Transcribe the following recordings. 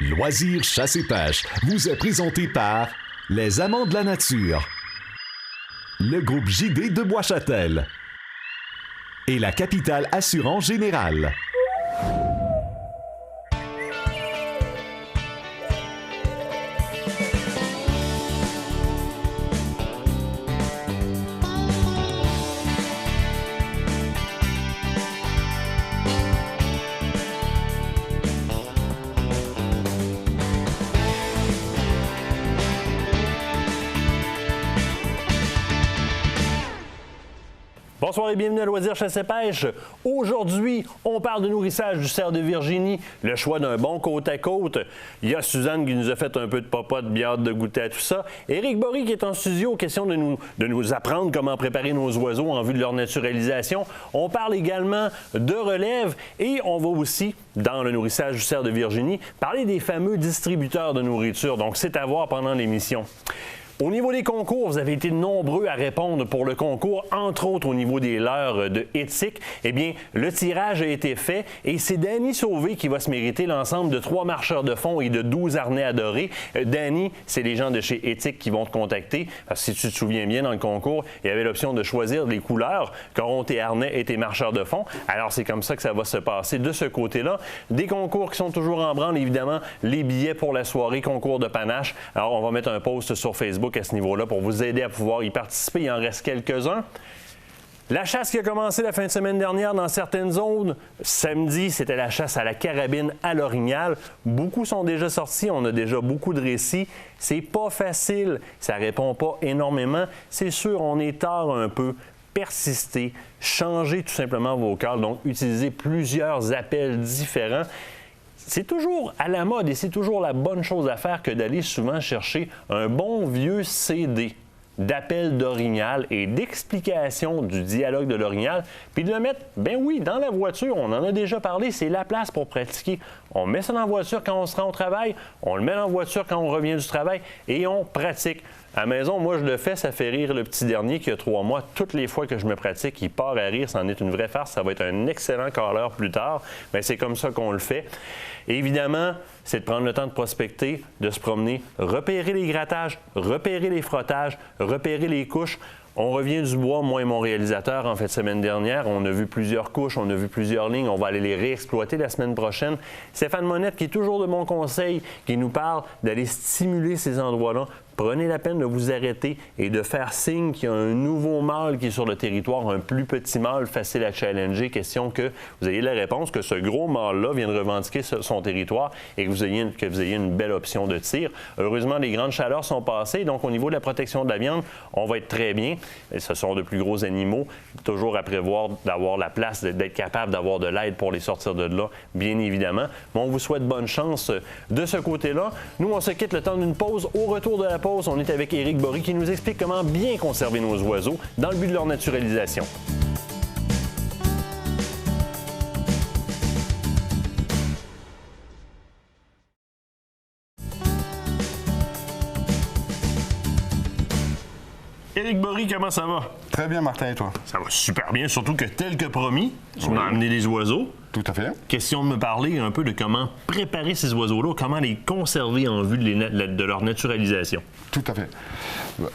Loisirs chasse et pêche vous est présenté par les Amants de la nature, le groupe JD de Bois-Châtel et la Capitale Assurance Générale. Bonsoir et bienvenue à Loisirs chasse et pêche. Aujourd'hui, on parle de nourrissage du cerf de Virginie, le choix d'un bon côte à côte. Il y a Suzanne qui nous a fait un peu de popote, bien hâte de goûter à tout ça. Éric Bory qui est en studio, question de nous apprendre comment préparer nos oiseaux en vue de leur naturalisation. On parle également de relève et on va aussi, dans le nourrissage du cerf de Virginie, parler des fameux distributeurs de nourriture. Donc, c'est à voir pendant l'émission. Au niveau des concours, vous avez été nombreux à répondre pour le concours, entre autres au niveau des leurres de éthique. Eh bien, le tirage a été fait et c'est Danny Sauvé qui va se mériter l'ensemble de 3 marcheurs de fond et de 12 harnais adorés. Danny, c'est les gens de chez Éthique qui vont te contacter. Parce que si tu te souviens bien, dans le concours, il y avait l'option de choisir les couleurs qu'auront tes harnais et tes marcheurs de fond. Alors, c'est comme ça que ça va se passer de ce côté-là. Des concours qui sont toujours en branle, évidemment, les billets pour la soirée, concours de panache. Alors, on va mettre un post sur Facebook à ce niveau-là pour vous aider à pouvoir y participer. Il en reste quelques-uns. La chasse qui a commencé la fin de semaine dernière dans certaines zones. Samedi, c'était la chasse à la carabine à l'orignal. Beaucoup sont déjà sortis. On a déjà beaucoup de récits. C'est pas facile. Ça répond pas énormément. C'est sûr, on est tard un peu. Persistez. Changez tout simplement vos calls. Donc, utilisez plusieurs appels différents. C'est toujours à la mode et c'est toujours la bonne chose à faire que d'aller souvent chercher un bon vieux CD d'appel d'orignal et d'explication du dialogue de l'orignal, puis de le mettre, ben oui, dans la voiture. On en a déjà parlé, c'est la place pour pratiquer. On met ça dans la voiture quand on se rend au travail, on le met dans la voiture quand on revient du travail et on pratique. À la maison, moi, je le fais, ça fait rire le petit dernier qui a 3 mois. Toutes les fois que je me pratique, il part à rire, c'en est une vraie farce. Ça va être un excellent calleur plus tard, mais c'est comme ça qu'on le fait. Et évidemment, c'est de prendre le temps de prospecter, de se promener, repérer les grattages, repérer les frottages, repérer les couches. On revient du bois, moi et mon réalisateur, en fait, semaine dernière. On a vu plusieurs couches, on a vu plusieurs lignes. On va aller les réexploiter la semaine prochaine. Stéphane Monette, qui est toujours de mon conseil, qui nous parle d'aller stimuler ces endroits-là. Prenez la peine de vous arrêter et de faire signe qu'il y a un nouveau mâle qui est sur le territoire, un plus petit mâle facile à challenger. Question que vous ayez la réponse que ce gros mâle-là vient de revendiquer son territoire et que vous ayez une belle option de tir. Heureusement, les grandes chaleurs sont passées. Donc, au niveau de la protection de la viande, on va être très bien. Et ce sont de plus gros animaux. Toujours à prévoir d'avoir la place, d'être capable d'avoir de l'aide pour les sortir de là, bien évidemment. Mais on vous souhaite bonne chance de ce côté-là. Nous, on se quitte le temps d'une pause. Au retour de la pause, on est avec Éric Bory qui nous explique comment bien conserver nos oiseaux dans le but de leur naturalisation. Éric Bory, comment ça va? Très bien, Martin, et toi? Ça va super bien, surtout que tel que promis, on a amené des oiseaux. Tout à fait. Question de me parler un peu de comment préparer ces oiseaux-là, comment les conserver en vue de leur naturalisation. Tout à fait.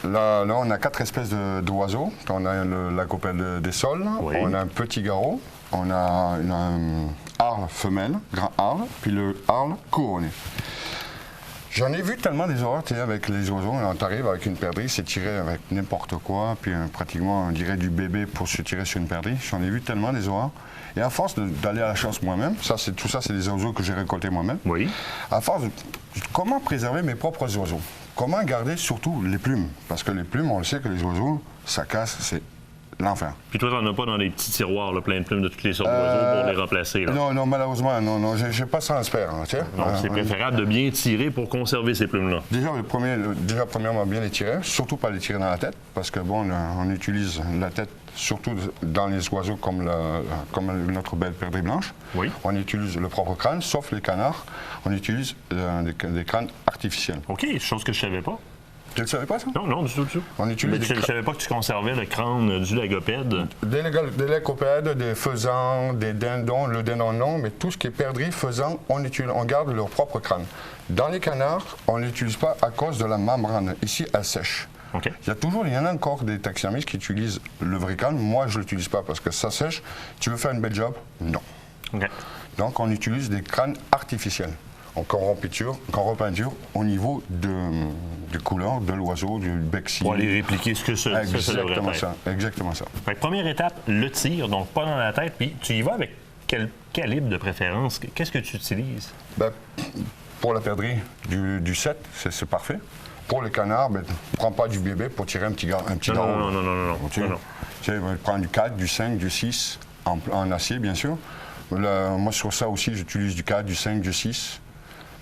Là, on a 4 espèces d'oiseaux. On a la copelle des sols, oui. On a un petit garrot, on a un harle femelle, grand harle, puis le harle couronné. J'en ai vu tellement des horreurs, tu sais, avec les oiseaux. On arrive avec une perdrix, c'est tiré avec n'importe quoi, puis pratiquement, on dirait du bébé pour se tirer sur une perdrix. J'en ai vu tellement des horreurs. Et à force d'aller à la chasse moi-même, tout ça, c'est des oiseaux que j'ai récoltés moi-même. Oui. À force de comment préserver mes propres oiseaux? Comment garder surtout les plumes? Parce que les plumes, on le sait que les oiseaux, ça casse, c'est l'enfer. Puis toi, t'en as pas dans des petits tiroirs, là, plein de plumes de toutes les sortes d'oiseaux pour les remplacer? Là. Non, malheureusement, non, j'ai pas ça en spare. Hein, donc, c'est préférable de bien tirer pour conserver ces plumes-là? Déjà, premièrement, bien les tirer, surtout pas les tirer dans la tête, parce que bon, on utilise la tête surtout dans les oiseaux comme notre belle perdrix blanche. Oui. On utilise le propre crâne, sauf les canards, on utilise des crânes artificiels. OK, chose que je savais pas. Tu ne le savais pas, ça? Non, du tout. On utilise je ne savais pas que tu conservais le crâne du lagopède. Des lagopèdes, des faisans, des dindons, le dindon non, mais tout ce qui est perdrix, faisan, on garde leur propre crâne. Dans les canards, on ne l'utilise pas à cause de la membrane. Ici, elle sèche. Okay. Il y en a encore des taxidermistes qui utilisent le vrai crâne. Moi, je ne l'utilise pas parce que ça sèche. Tu veux faire une belle job? Non. Okay. Donc, on utilise des crânes artificiels. Qu'on repeinture au niveau de couleur de l'oiseau, du bec-ci. Pour aller répliquer ce que ça devrait être. Exactement ça. Première étape, le tir, donc pas dans la tête. Puis tu y vas avec quel calibre de préférence? Qu'est-ce que tu utilises? Ben, pour la perdrix, du 7, c'est parfait. Pour les canards, ben, ne prends pas du bébé pour tirer un petit garrot. Non. Tu prends du 4, du 5, du 6, en acier, bien sûr. Moi, sur ça aussi, j'utilise du 4, du 5, du 6.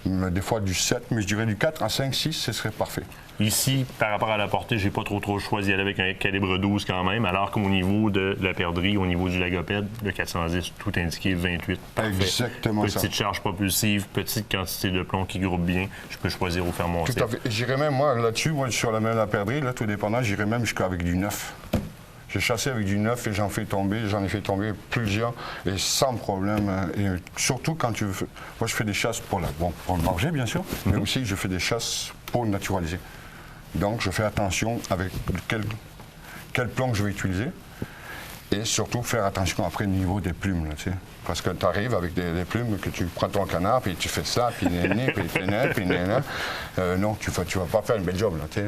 Des fois du 7, mais je dirais du 4 à 5, 6, ce serait parfait. Ici, par rapport à la portée, j'ai pas trop choisi d'aller avec un calibre 12 quand même, alors qu'au niveau de la perdrix, au niveau du lagopède, le 410, tout indiqué 28. Parfait. Exactement ça. Petite charge propulsive, petite quantité de plomb qui groupe bien, je peux choisir où faire mon tir. Tout à fait. J'irais même, moi, là-dessus, sur la perdrix, là, tout dépendant, j'irais même jusqu'avec du 9. J'ai chassé avec du 9 et j'en ai fait tomber plusieurs et sans problème. Et surtout quand tu veux. Moi, je fais des chasses pour le manger, bien sûr, mais aussi je fais des chasses pour naturaliser. Donc, je fais attention avec quel plomb que je vais utiliser et surtout faire attention après au niveau des plumes. Là, tu sais. Parce que tu arrives avec des plumes, que tu prends ton canard, puis tu fais ça, puis néné, puis néné, puis néné. Non, tu vas pas faire une belle job. Là,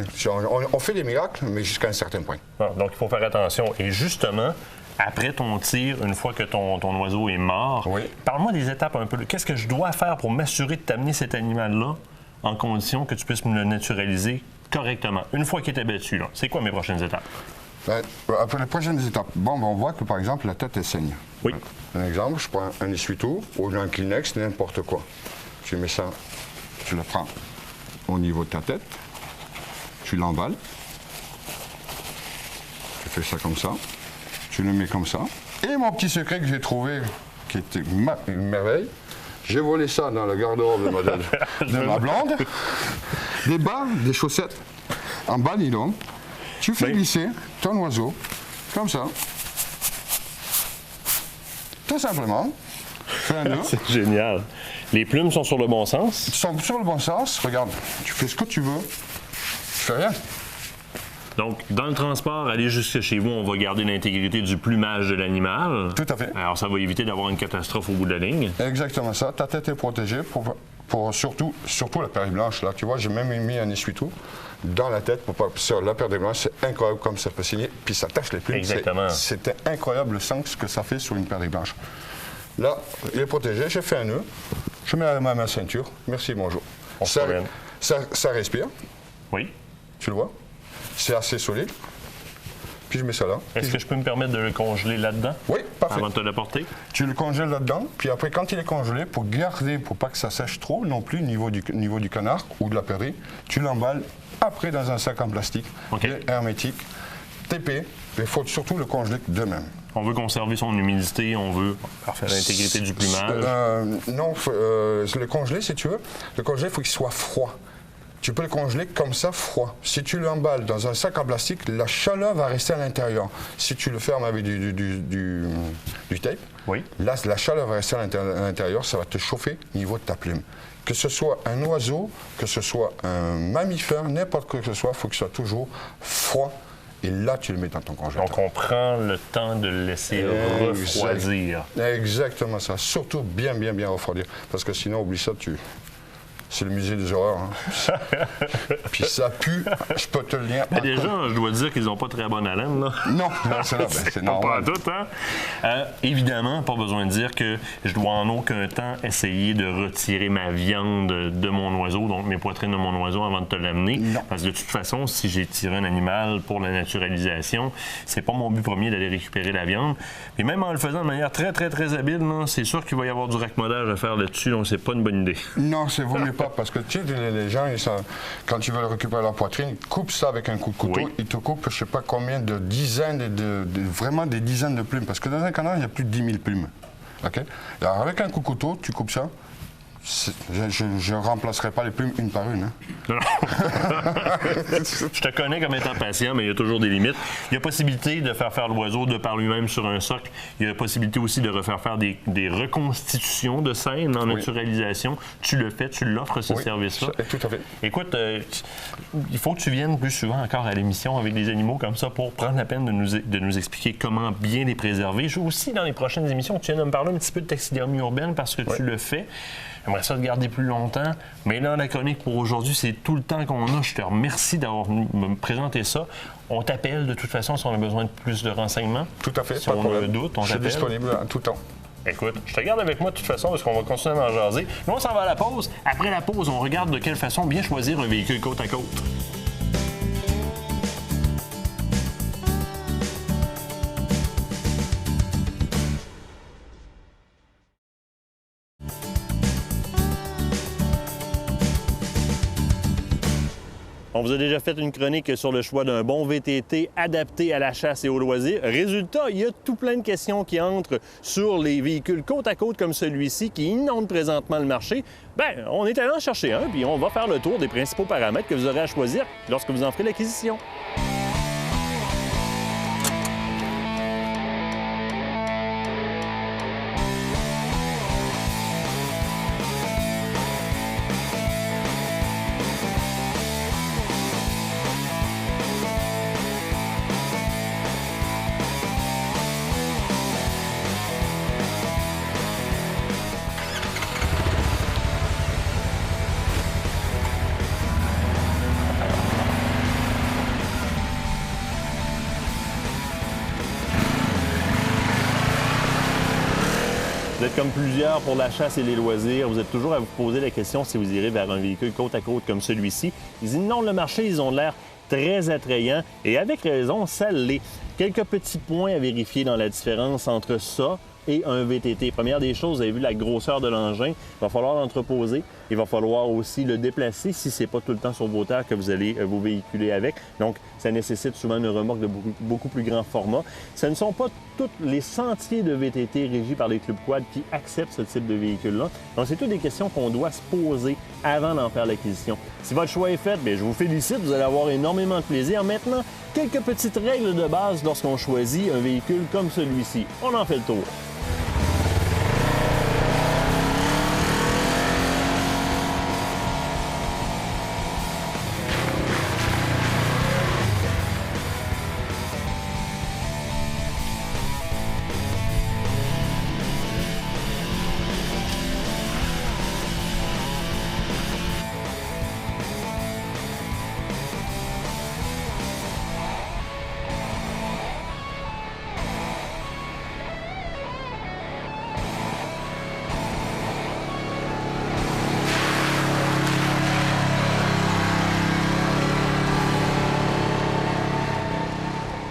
on fait des miracles, mais jusqu'à un certain point. Ah, donc, il faut faire attention. Et justement, après ton tir, une fois que ton oiseau est mort, parle-moi des étapes un peu. Qu'est-ce que je dois faire pour m'assurer de t'amener cet animal-là en condition que tu puisses me le naturaliser correctement? Une fois qu'il est abattu, là, c'est quoi mes prochaines étapes? Après les prochaines étapes, on voit que par exemple la tête elle saigne. Oui. Un exemple, je prends un essuie-tout ou un Kleenex, n'importe quoi. Tu mets ça, tu le prends au niveau de ta tête, tu l'emballes, tu fais ça comme ça, tu le mets comme ça. Et mon petit secret que j'ai trouvé, qui était une merveille, j'ai volé ça dans le garde-robe de ma blonde, des bas, des chaussettes en bas nylon. Tu fais glisser ton oiseau, comme ça. Tout simplement. Fais un nœud. C'est génial. Les plumes sont sur le bon sens? Ils sont sur le bon sens. Regarde, tu fais ce que tu veux. Tu fais rien. Donc, dans le transport, aller jusqu'à chez vous, on va garder l'intégrité du plumage de l'animal. Tout à fait. Alors, ça va éviter d'avoir une catastrophe au bout de la ligne. Exactement ça. Ta tête est protégée pour surtout la perdrix blanche. Là, tu vois, j'ai même mis un essuie-tout dans la tête pour pas. Sur la perdrix blanche, c'est incroyable comme ça peut signer. Puis ça tache les plumes. Exactement. C'était incroyable le sens que ça fait sur une perdrix blanche. Là, il est protégé. J'ai fait un nœud. Je mets la main à ma ceinture. Merci, bonjour. Ça respire. Oui. Tu le vois? C'est assez solide. Puis je mets ça là. Est-ce que je peux me permettre de le congeler là-dedans? Oui, parfait. Avant de te l'apporter? Tu le congèles là-dedans, puis après, quand il est congelé, pour garder, pour pas que ça sèche trop non plus au niveau du canard ou de la perdrix, tu l'emballes après dans un sac en plastique, hermétique, TP, mais il faut surtout le congeler de même. On veut conserver son humidité, on veut faire l'intégrité du plumage. Non, le congeler, si tu veux, le congeler, il faut qu'il soit froid. Tu peux le congeler comme ça, froid. Si tu l'emballes dans un sac en plastique, la chaleur va rester à l'intérieur. Si tu le fermes avec du tape, là, la chaleur va rester à l'intérieur, ça va te chauffer au niveau de ta plume. Que ce soit un oiseau, que ce soit un mammifère, n'importe quoi que ce soit, il faut qu'il soit toujours froid. Et là, tu le mets dans ton congélateur. Donc, on prend le temps de le laisser refroidir. Exactement ça. Surtout bien refroidir. Parce que sinon, oublie ça, c'est le musée des horreurs. Hein. Puis ça pue, je peux te le dire. Mais déjà, je dois dire qu'ils n'ont pas très bonne haleine. Là. Non, c'est normal. Pas tout, hein? Évidemment, pas besoin de dire que je dois en aucun temps essayer de retirer ma viande de mon oiseau, donc mes poitrines de mon oiseau avant de te l'amener. Parce que de toute façon, si j'ai tiré un animal pour la naturalisation, c'est pas mon but premier d'aller récupérer la viande. Mais même en le faisant de manière très habile, c'est sûr qu'il va y avoir du raccommodage à faire là-dessus, donc c'est pas une bonne idée. Non, c'est vaut mieux pas, parce que tu sais, les gens, quand ils veulent récupérer leur poitrine, ils coupent ça avec un coup de couteau. Ils te coupent, je sais pas combien de dizaines, vraiment des dizaines de plumes. Parce que dans un canard, il y a plus de 10 000 plumes. OK? Alors, avec un coup de couteau, tu coupes ça, Je ne remplacerai pas les plumes une par une. Hein. Non. Je te connais comme étant patient, mais il y a toujours des limites. Il y a possibilité de faire l'oiseau de par lui-même sur un socle. Il y a possibilité aussi de refaire des reconstitutions de scènes en naturalisation. Tu le fais, tu l'offres, ce service-là. Tout à fait. Écoute, il faut que tu viennes plus souvent encore à l'émission avec des animaux comme ça pour prendre la peine de nous expliquer comment bien les préserver. Je veux aussi, dans les prochaines émissions, tu viens de me parler un petit peu de taxidermie urbaine parce que tu le fais. J'aimerais ça te garder plus longtemps. Mais là, la chronique pour aujourd'hui, c'est tout le temps qu'on a. Je te remercie d'avoir venu me présenter ça. On t'appelle de toute façon si on a besoin de plus de renseignements. Tout à fait, si pas de on problème. a un doute, on Je suis t'appelle. disponible à tout temps. Écoute, je te garde avec moi de toute façon parce qu'on va continuer à en jaser. Nous, on s'en va à la pause. Après la pause, on regarde de quelle façon bien choisir un véhicule côte à côte. On vous a déjà fait une chronique sur le choix d'un bon VTT adapté à la chasse et au loisir. Résultat, il y a tout plein de questions qui entrent sur les véhicules côte à côte comme celui-ci qui inondent présentement le marché. Bien, on est allé en chercher un, puis on va faire le tour des principaux paramètres que vous aurez à choisir lorsque vous en ferez l'acquisition. Vous êtes comme plusieurs pour la chasse et les loisirs. Vous êtes toujours à vous poser la question si vous irez vers un véhicule côte à côte comme celui-ci. Ils inondent le marché, ils ont l'air très attrayants et avec raison, ça l'est. Quelques petits points à vérifier dans la différence entre ça et un VTT. Première des choses, vous avez vu la grosseur de l'engin. Il va falloir l'entreposer. Il va falloir aussi le déplacer si ce n'est pas tout le temps sur vos terres que vous allez vous véhiculer avec. Donc, ça nécessite souvent une remorque de beaucoup plus grand format. Ce ne sont pas tous les sentiers de VTT régis par les clubs quad qui acceptent ce type de véhicule-là. Donc, c'est toutes des questions qu'on doit se poser avant d'en faire l'acquisition. Si votre choix est fait, bien, je vous félicite. Vous allez avoir énormément de plaisir. Maintenant, quelques petites règles de base lorsqu'on choisit un véhicule comme celui-ci. On en fait le tour.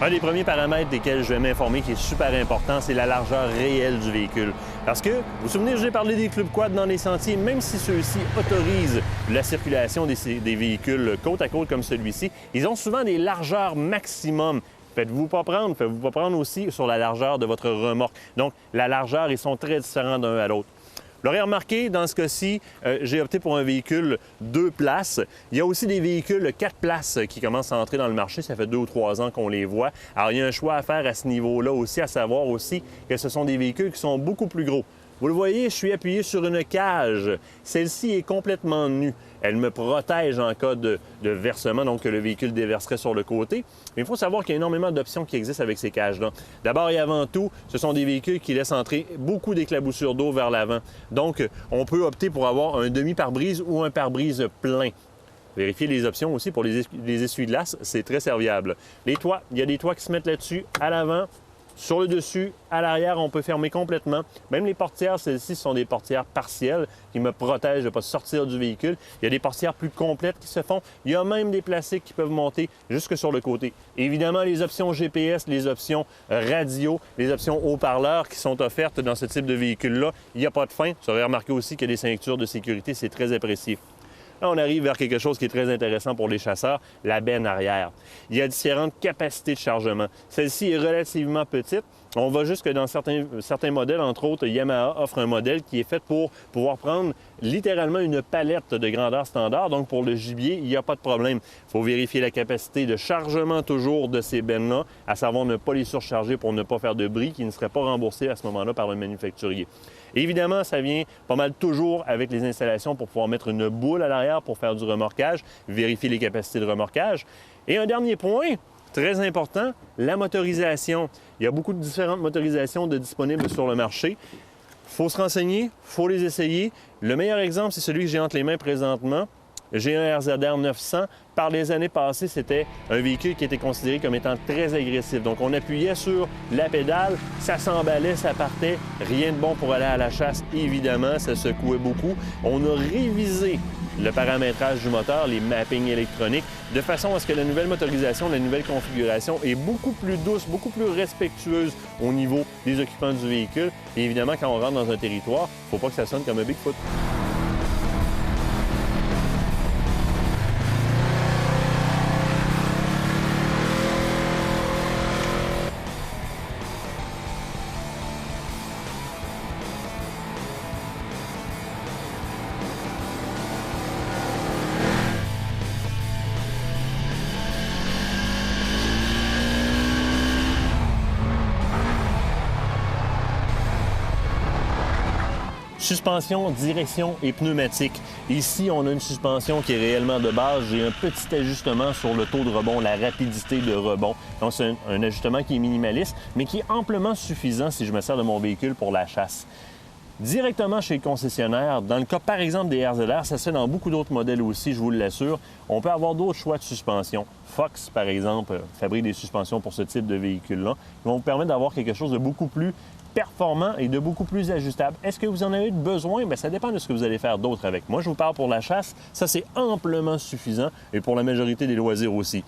Un des premiers paramètres desquels je vais m'informer qui est super important, c'est la largeur réelle du véhicule. Parce que, vous vous souvenez, j'ai parlé des clubs quad dans les sentiers, même si ceux-ci autorisent la circulation des véhicules côte à côte comme celui-ci, ils ont souvent des largeurs maximum. Faites-vous pas prendre aussi sur la largeur de votre remorque. Donc, la largeur, ils sont très différents d'un à l'autre. Vous l'aurez remarqué, dans ce cas-ci, j'ai opté pour un véhicule 2 places. Il y a aussi des véhicules 4 places qui commencent à entrer dans le marché. Ça fait 2 ou 3 ans qu'on les voit. Alors, il y a un choix à faire à ce niveau-là aussi, à savoir aussi que ce sont des véhicules qui sont beaucoup plus gros. Vous le voyez, je suis appuyé sur une cage. Celle-ci est complètement nue. Elle me protège en cas de versement, donc que le véhicule déverserait sur le côté. Mais il faut savoir qu'il y a énormément d'options qui existent avec ces cages-là. D'abord et avant tout, ce sont des véhicules qui laissent entrer beaucoup d'éclaboussures d'eau vers l'avant. Donc, on peut opter pour avoir un demi-pare-brise ou un pare-brise plein. Vérifiez les options aussi pour les essuie-glaces, c'est très serviable. Les toits, il y a des toits qui se mettent là-dessus, à l'avant. Sur le dessus, à l'arrière, on peut fermer complètement. Même les portières, celles-ci sont des portières partielles qui me protègent de ne pas sortir du véhicule. Il y a des portières plus complètes qui se font. Il y a même des plastiques qui peuvent monter jusque sur le côté. Évidemment, les options GPS, les options radio, les options haut-parleurs qui sont offertes dans ce type de véhicule-là, il n'y a pas de fin. Vous aurez remarqué aussi qu'il y a des ceintures de sécurité, c'est très apprécié. Là, on arrive vers quelque chose qui est très intéressant pour les chasseurs, la benne arrière. Il y a différentes capacités de chargement. Celle-ci est relativement petite. On va jusque dans certains modèles, entre autres, Yamaha offre un modèle qui est fait pour pouvoir prendre littéralement une palette de grandeur standard. Donc, pour le gibier, il n'y a pas de problème. Il faut vérifier la capacité de chargement toujours de ces bennes-là, à savoir ne pas les surcharger pour ne pas faire de bris qui ne serait pas remboursé à ce moment-là par le manufacturier. Évidemment, ça vient pas mal toujours avec les installations pour pouvoir mettre une boule à l'arrière pour faire du remorquage, vérifier les capacités de remorquage. Et un dernier point, très important, la motorisation. Il y a beaucoup de différentes motorisations disponibles sur le marché. Il faut se renseigner, il faut les essayer. Le meilleur exemple, c'est celui que j'ai entre les mains présentement. J'ai un RZR 900. Par les années passées, c'était un véhicule qui était considéré comme étant très agressif. Donc, on appuyait sur la pédale, ça s'emballait, ça partait. Rien de bon pour aller à la chasse, évidemment, ça secouait beaucoup. On a révisé le paramétrage du moteur, les mappings électroniques, de façon à ce que la nouvelle motorisation, la nouvelle configuration est beaucoup plus douce, beaucoup plus respectueuse au niveau des occupants du véhicule. Et évidemment, quand on rentre dans un territoire, il ne faut pas que ça sonne comme un Bigfoot. Suspension, direction et pneumatique. Ici, on a une suspension qui est réellement de base. J'ai un petit ajustement sur le taux de rebond, la rapidité de rebond. Donc, c'est un ajustement qui est minimaliste, mais qui est amplement suffisant si je me sers de mon véhicule pour la chasse. Directement chez le concessionnaire, dans le cas par exemple des RZR, ça se fait dans beaucoup d'autres modèles aussi, je vous l'assure, on peut avoir d'autres choix de suspension. Fox, par exemple, fabrique des suspensions pour ce type de véhicule-là, qui vont vous permettre d'avoir quelque chose de beaucoup plus performant et de beaucoup plus ajustable. Est-ce que vous en avez besoin? Bien, ça dépend de ce que vous allez faire d'autre avec. Moi, je vous parle pour la chasse, ça c'est amplement suffisant et pour la majorité des loisirs aussi.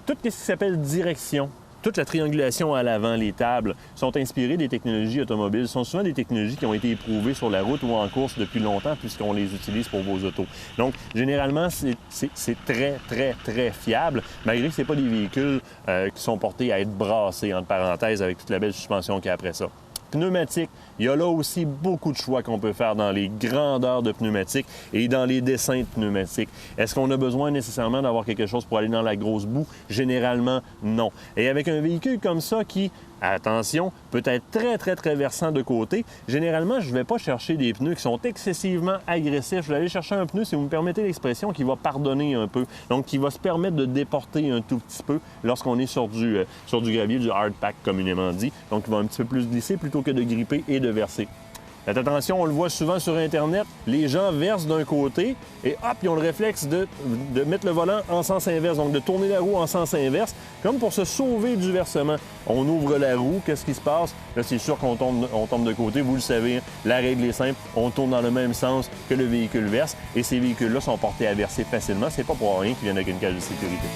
Tout ce qui s'appelle direction, toute la triangulation à l'avant, les tables, sont inspirées des technologies automobiles. Ce sont souvent des technologies qui ont été éprouvées sur la route ou en course depuis longtemps puisqu'on les utilise pour vos autos. Donc, généralement, c'est très, très, très fiable, malgré que ce n'est pas des véhicules qui sont portés à être brassés, entre parenthèses, avec toute la belle suspension qu'il y a après ça. Pneumatique, il y a là aussi beaucoup de choix qu'on peut faire dans les grandeurs de pneumatiques et dans les dessins de pneumatiques. Est-ce qu'on a besoin nécessairement d'avoir quelque chose pour aller dans la grosse boue? Généralement, non. Et avec un véhicule comme ça qui, attention, peut être très, très, très versant de côté, généralement, je ne vais pas chercher des pneus qui sont excessivement agressifs. Je vais aller chercher un pneu, si vous me permettez l'expression, qui va pardonner un peu, donc qui va se permettre de déporter un tout petit peu lorsqu'on est sur du gravier, du hard pack communément dit. Donc, il va un petit peu plus glisser plutôt que de gripper et de verser. Faites attention, on le voit souvent sur Internet, les gens versent d'un côté et hop, ils ont le réflexe de mettre le volant en sens inverse, donc de tourner la roue en sens inverse, comme pour se sauver du versement. On ouvre la roue, qu'est-ce qui se passe? Là, c'est sûr qu'on tombe de côté, vous le savez, la règle est simple, on tourne dans le même sens que le véhicule verse et ces véhicules-là sont portés à verser facilement, c'est pas pour rien qu'ils viennent avec une cage de sécurité.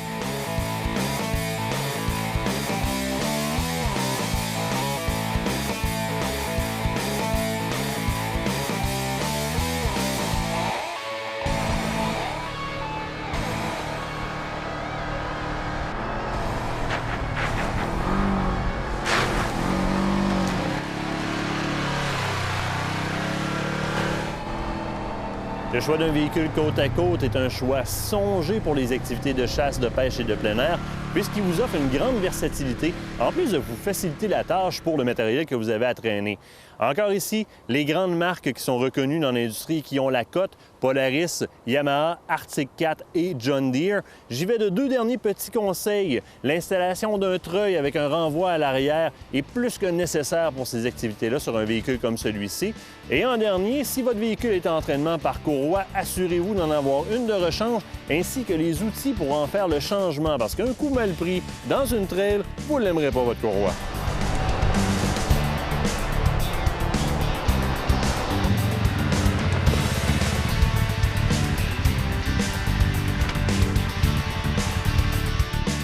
Le choix d'un véhicule côte à côte est un choix songé pour les activités de chasse, de pêche et de plein air, puisqu'il vous offre une grande versatilité, en plus de vous faciliter la tâche pour le matériel que vous avez à traîner. Encore ici, les grandes marques qui sont reconnues dans l'industrie et qui ont la cote, Polaris, Yamaha, Arctic Cat et John Deere. J'y vais de deux derniers petits conseils. L'installation d'un treuil avec un renvoi à l'arrière est plus que nécessaire pour ces activités-là sur un véhicule comme celui-ci. Et en dernier, si votre véhicule est en entraînement par courroie, assurez-vous d'en avoir une de rechange ainsi que les outils pour en faire le changement parce qu'un coup mal pris dans une trail, vous ne l'aimerez pas votre courroie.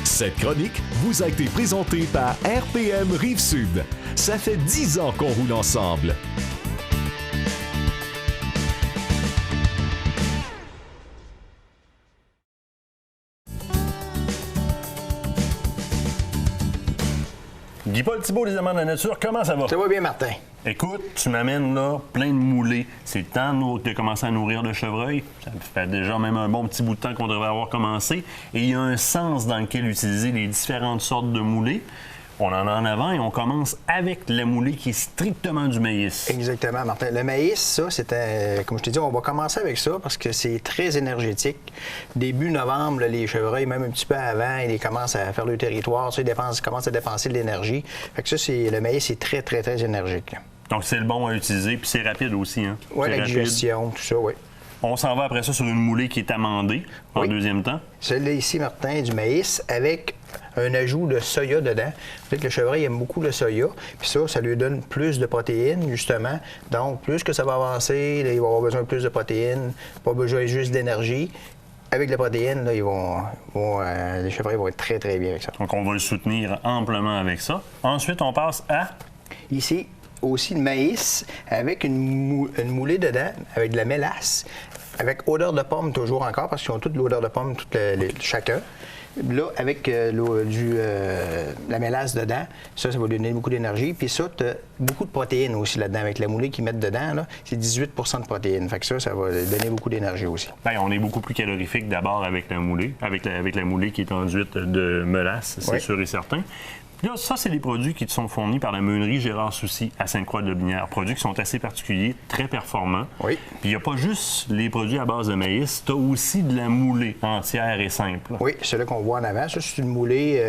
Cette chronique vous a été présentée par RPM Rive-Sud. Ça fait 10 ans qu'on roule ensemble. Guy-Paul Thibault, les Amants de la nature, comment ça va? Ça va bien, Martin. Écoute, tu m'amènes là plein de moulets. C'est le temps de commencer à nourrir le chevreuil. Ça fait déjà même un bon petit bout de temps qu'on devrait avoir commencé. Et il y a un sens dans lequel utiliser les différentes sortes de moulets. On en a en avant et on commence avec la moulée qui est strictement du maïs. Exactement, Martin. Le maïs, ça, c'était, comme je t'ai dit, on va commencer avec ça parce que c'est très énergétique. Début novembre, là, les chevreuils, même un petit peu avant, ils commencent à faire le territoire, tu sais, ils commencent à dépenser de l'énergie. Fait que ça, le maïs, c'est très, très, très énergique. Donc, c'est le bon à utiliser, puis c'est rapide aussi. Hein? Oui, la digestion, tout ça, oui. On s'en va après ça sur une moulée qui est amandée en deuxième temps. Celle-là ici, Martin, du maïs avec un ajout de soya dedans. Peut-être que le chevreuil aime beaucoup le soya. Puis ça lui donne plus de protéines, justement. Donc, plus que ça va avancer, là, il va avoir besoin de plus de protéines, pas besoin juste d'énergie. Avec les protéines, là, les chevreuils vont être très, très bien avec ça. Donc, on va le soutenir amplement avec ça. Ensuite, on passe à... Ici, aussi le maïs avec une moulée dedans, avec de la mélasse, avec odeur de pomme toujours encore, parce qu'ils ont toute l'odeur de pomme, chacun. Là, avec la mélasse dedans, ça va lui donner beaucoup d'énergie. Puis ça, tu as beaucoup de protéines aussi là-dedans. Avec la moulée qu'ils mettent dedans, là, c'est 18 de protéines. Fait que ça va donner beaucoup d'énergie aussi. Bien, on est beaucoup plus calorifique d'abord avec la moulée, avec la moulée qui est enduite de mélasse, c'est sûr et certain. Là, ça, c'est des produits qui te sont fournis par la meunerie Gérard Soucy à Sainte-Croix-de-Lotbinière. Produits qui sont assez particuliers, très performants. Oui. Puis il n'y a pas juste les produits à base de maïs, tu as aussi de la moulée entière et simple. Oui, c'est là qu'on voit en avant. Ça, c'est une moulée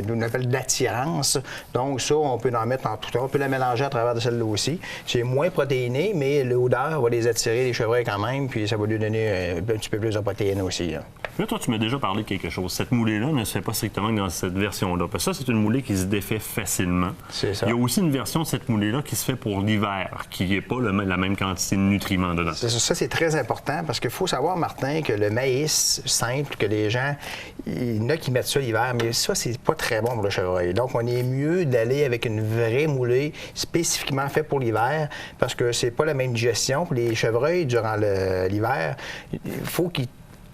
qu'on appelle d'attirance. Donc ça, on peut en mettre en tout temps. On peut la mélanger à travers de celle-là aussi. C'est moins protéiné, mais l'odeur va les attirer, les chevreuils quand même, puis ça va lui donner un petit peu plus de protéines aussi. Là, toi, tu m'as déjà parlé de quelque chose. Cette moulée-là ne se fait pas strictement dans cette version-là. Parce que ça, c'est une moulée qui se défait facilement. C'est ça. Il y a aussi une version de cette moulée-là qui se fait pour l'hiver, qui n'est pas la même quantité de nutriments dedans. Ça, c'est très important parce qu'il faut savoir, Martin, que le maïs simple, que les gens, il y en a qui mettent ça l'hiver, mais ça, c'est pas très bon pour le chevreuil. Donc, on est mieux d'aller avec une vraie moulée spécifiquement faite pour l'hiver parce que c'est pas la même digestion. Pour les chevreuils, durant l'hiver, il faut qu'ils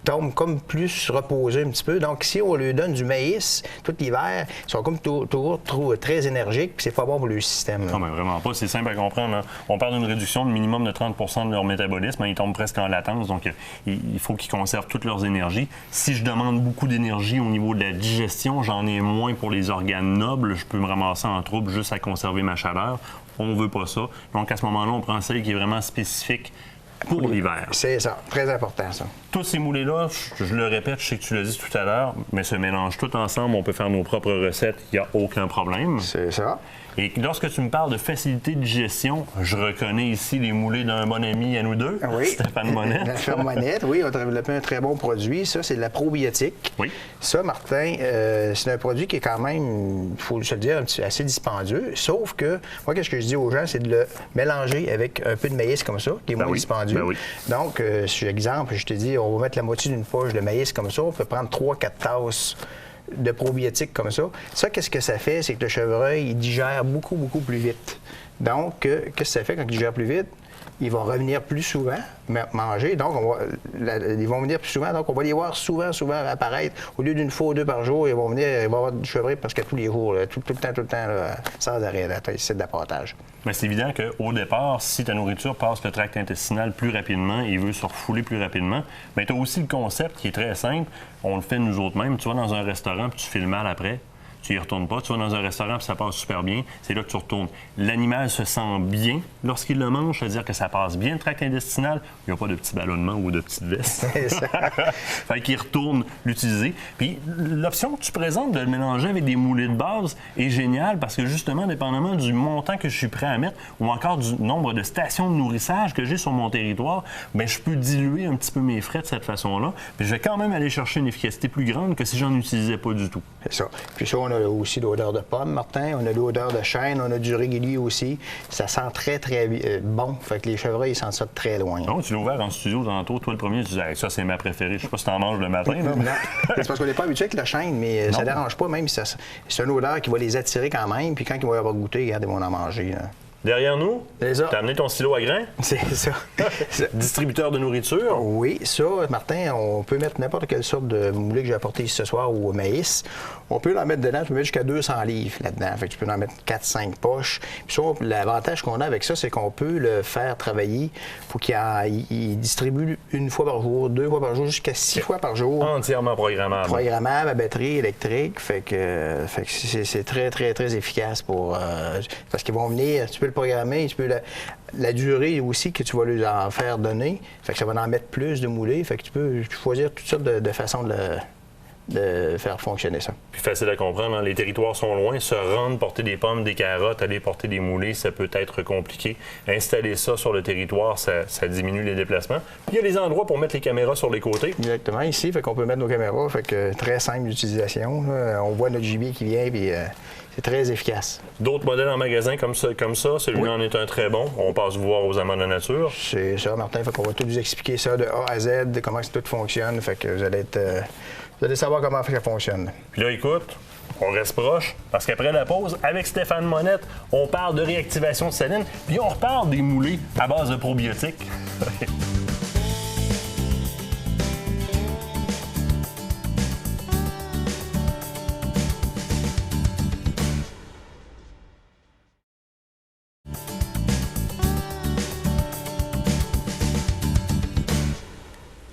tombent comme plus reposés un petit peu. Donc, si on leur donne du maïs tout l'hiver, ils sont comme toujours très énergiques, puis c'est pas bon pour le système. Non, mais vraiment pas. C'est simple à comprendre. Hein. On parle d'une réduction de minimum de 30 de leur métabolisme. Ils tombent presque en latence, donc il faut qu'ils conservent toutes leurs énergies. Si je demande beaucoup d'énergie au niveau de la digestion, j'en ai moins pour les organes nobles. Je peux me ramasser en trouble juste à conserver ma chaleur. On ne veut pas ça. Donc, à ce moment-là, on prend celle qui est vraiment spécifique pour l'hiver. C'est ça, très important ça. Tous ces moulets-là, je le répète, je sais que tu l'as dit tout à l'heure, mais se mélangent tout ensemble, on peut faire nos propres recettes, il n'y a aucun problème. C'est ça. Et lorsque tu me parles de facilité de digestion, je reconnais ici les moulets d'un bon ami à nous deux, oui. Stéphane Monette. La ferme Monette, oui, on a développé un très bon produit. Ça, c'est de la probiotique. Oui. Ça, Martin, c'est un produit qui est quand même, il faut se le dire, assez dispendieux. Sauf que, moi, qu'est-ce que je dis aux gens, c'est de le mélanger avec un peu de maïs comme ça, qui est moins dispendieux. Oui. Donc, sur exemple, je te dis, on va mettre la moitié d'une poche de maïs comme ça. On peut prendre 3-4 tasses de probiotiques comme ça. Ça, qu'est-ce que ça fait? C'est que le chevreuil, il digère beaucoup, beaucoup plus vite. Donc, qu'est-ce que ça fait quand il digère plus vite? Ils vont revenir plus souvent manger. Donc, ils vont venir plus souvent. Donc, on va les voir souvent apparaître. Au lieu d'une fois ou deux par jour, ils vont avoir du chevreuil presque tous les jours, là, tout le temps, là, sans arrêt, là, site d'apportage. Mais c'est évident qu'au départ, si ta nourriture passe le tract intestinal plus rapidement et veut se refouler plus rapidement, bien, tu as aussi le concept qui est très simple. On le fait nous autres mêmes. Tu vas dans un restaurant puis tu fais le mal après. Tu y retournes pas. Tu vas dans un restaurant puis ça passe super bien. C'est là que tu retournes. L'animal se sent bien lorsqu'il le mange, c'est-à-dire que ça passe bien le tract intestinal. Il n'y a pas de petits ballonnements ou de petites vestes. C'est ça. Fait qu'il retourne l'utiliser. Puis l'option que tu présentes de le mélanger avec des moulets de base est géniale parce que justement, dépendamment du montant que je suis prêt à mettre ou encore du nombre de stations de nourrissage que j'ai sur mon territoire, bien, je peux diluer un petit peu mes frais de cette façon-là. Puis je vais quand même aller chercher une efficacité plus grande que si j'en utilisais pas du tout. C'est ça. Puis ça, on a aussi l'odeur de pomme, Martin. On a l'odeur de chêne. On a du régulier aussi. Ça sent très, très bon. Fait que les chevreuils, ils sentent ça de très loin. Non, tu l'as ouvert en studio tantôt. Toi, le premier, tu disais, hey, ça, c'est ma préférée. Je sais pas si t'en manges le matin. Là, mais... Non. C'est parce qu'on n'est pas habitué avec le chêne, mais ça ne dérange pas. Même si c'est une odeur qui va les attirer quand même. Puis quand ils vont avoir goûté, regarde, ils vont en manger. Là. Derrière nous, C'est ça. t'as amené ton silo à grains? C'est ça. Distributeur de nourriture? Oui, ça, Martin, on peut mettre n'importe quelle sorte de moulée que j'ai apporté ici ce soir ou au maïs. On peut en mettre dedans, tu peux mettre jusqu'à 200 livres là-dedans. Fait que tu peux en mettre 4-5 poches. Puis ça, l'avantage qu'on a avec ça, c'est qu'on peut le faire travailler pour qu'il distribue 1 fois par jour, 2 fois par jour, jusqu'à 6 fois par jour. Entièrement programmable. Programmable à batterie électrique. Fait que c'est très, très, très efficace pour... parce qu'ils vont venir, tu peux le programmer, tu peux la durée aussi que tu vas lui en faire donner. Fait que ça va en mettre plus de moulées. Fait que tu peux choisir toutes sortes de façons de faire fonctionner ça. Puis facile à comprendre, hein? Les territoires sont loin. Se rendre, porter des pommes, des carottes, aller porter des moulées, ça peut être compliqué. Installer ça sur le territoire, ça diminue les déplacements. Puis il y a les endroits pour mettre les caméras sur les côtés. Exactement, ici, fait qu'on peut mettre nos caméras. Fait que très simple d'utilisation. On voit notre gibier qui vient, puis c'est très efficace. D'autres modèles en magasin comme ça, celui-là en est un très bon. On passe vous voir aux Amants de la nature. C'est ça, Martin. Fait qu'on va tout vous expliquer ça de A à Z, de comment tout fonctionne. Fait que vous allez savoir comment ça fonctionne. Puis là, écoute, on reste proche, parce qu'après la pause, avec Stéphane Monette, on parle de réactivation de saline, puis on reparle des moulées à base de probiotiques.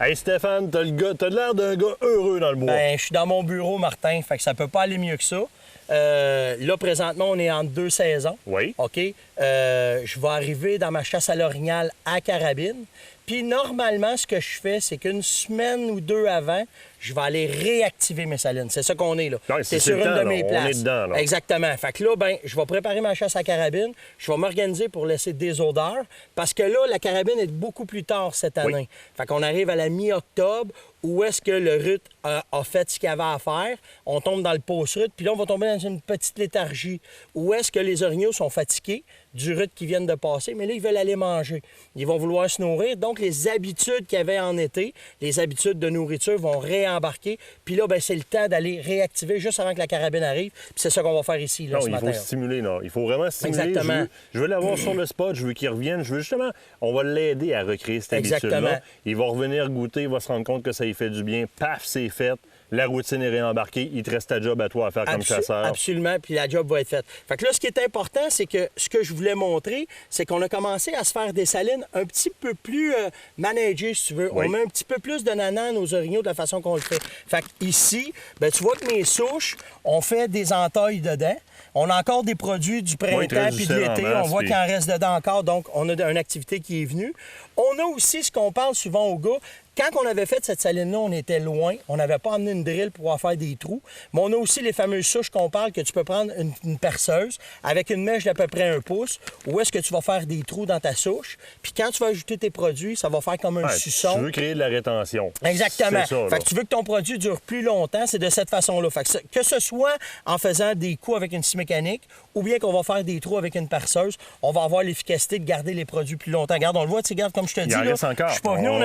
Hey Stéphane, t'as l'air d'un gars heureux dans le bois. Ben, je suis dans mon bureau, Martin, fait que ça peut pas aller mieux que ça. Là, présentement, on est entre 2 saisons. Oui. OK? Je vais arriver dans ma chasse à l'orignal à carabine. Puis normalement, ce que je fais, c'est qu'une semaine ou 2 avant, je vais aller réactiver mes salines. C'est ça qu'on est là. Ouais, c'est sur une de mes places. On est dedans, là. Exactement. Fait que là, ben, je vais préparer ma chasse à carabine. Je vais m'organiser pour laisser des odeurs. Parce que là, la carabine est beaucoup plus tard cette année. Oui. Fait qu'on arrive à la mi-octobre où est-ce que le rut a fait ce qu'il avait à faire. On tombe dans le post-rut, puis là, on va tomber dans une petite léthargie. Où est-ce que les orignaux sont fatigués du rut qui viennent de passer, mais là, ils veulent aller manger. Ils vont vouloir se nourrir. Donc, les habitudes qu'il y avait en été, les habitudes de nourriture vont réembarquer. Puis là, ben, c'est le temps d'aller réactiver juste avant que la carabine arrive. Puis c'est ça qu'on va faire ici, là, non, ce matin. Il faut stimuler, là. Il faut vraiment stimuler. Exactement. Je veux l'avoir sur le spot, je veux qu'il revienne. Je veux justement, on va l'aider à recréer cette Exactement. habitude-là. Il va revenir goûter, il va se rendre compte que ça lui fait du bien. Paf, c'est fait. La routine est réembarquée. Il te reste ta job à toi à faire comme chasseur. Absolument, puis la job va être faite. Fait que là, ce qui est important, c'est que ce que je voulais montrer, c'est qu'on a commencé à se faire des salines un petit peu plus managées, si tu veux. Oui. On met un petit peu plus de nanane aux orignaux de la façon qu'on le fait. Fait que ici, ben, tu vois que mes souches, on fait des entailles dedans. On a encore des produits du printemps puis de l'été. On voit qu'il en reste dedans encore, donc on a une activité qui est venue. On a aussi ce qu'on parle souvent aux gars. Quand on avait fait cette saline-là, on était loin. On n'avait pas amené une drill pour pouvoir faire des trous. Mais on a aussi les fameuses souches qu'on parle, que tu peux prendre une perceuse avec une mèche d'à peu près 1 pouce, où est-ce que tu vas faire des trous dans ta souche. Puis quand tu vas ajouter tes produits, ça va faire comme un suçon. Tu veux créer de la rétention. Exactement. Ça, fait que tu veux que ton produit dure plus longtemps, c'est de cette façon-là. Fait que ce soit en faisant des coups avec une scie mécanique ou bien qu'on va faire des trous avec une perceuse, on va avoir l'efficacité de garder les produits plus longtemps. Regarde, on le voit, tu sais, regarde, comme je te dis, là, je suis pas venu, on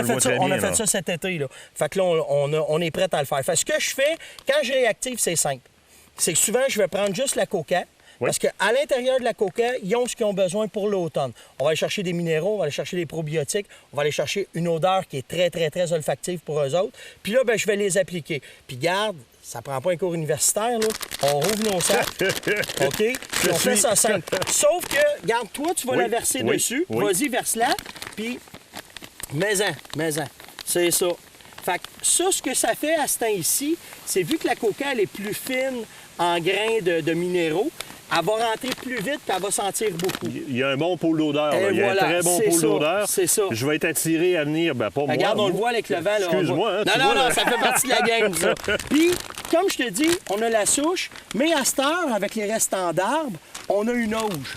a fait ça cet été. Là. Fait que là, on est prêt à le faire. Fait que ce que je fais, quand je réactive, c'est simple. C'est que souvent, je vais prendre juste la coca. Oui. Parce qu'à l'intérieur de la coca, ils ont ce qu'ils ont besoin pour l'automne. On va aller chercher des minéraux, on va aller chercher des probiotiques, on va aller chercher une odeur qui est très, très, très olfactive pour eux autres. Puis là, ben, je vais les appliquer. Puis garde, ça prend pas un cours universitaire, là. On rouvre nos sacs, OK? Puis on fait ça simple. Sauf que, garde, toi, tu vas la verser dessus. Vas-y, verse-la, puis mets-en. C'est ça. Fait que ça, ce que ça fait à ce temps-ci, c'est vu que la coca, elle est plus fine en grains de minéraux, elle va rentrer plus vite et elle va sentir beaucoup. Il y a un bon pôle d'odeur. Il y a voilà, un très bon pôle d'odeur. C'est ça. Je vais être attiré à venir. Ben, pas moi. Regarde, on le voit avec le vent. Excuse-moi. Hein, non, ça fait partie de la game, ça. Puis, comme je te dis, on a la souche, mais à cette heure, avec les restants d'arbres, on a une auge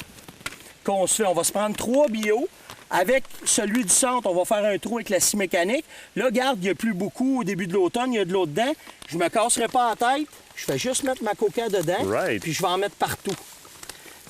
qu'on se fait. On va se prendre 3 bio. Avec celui du centre, on va faire un trou avec la scie mécanique. Là, regarde, il n'y a plus beaucoup au début de l'automne, il y a de l'eau dedans. Je me casserai pas la tête. Je fais juste mettre ma coca dedans, puis je vais en mettre partout.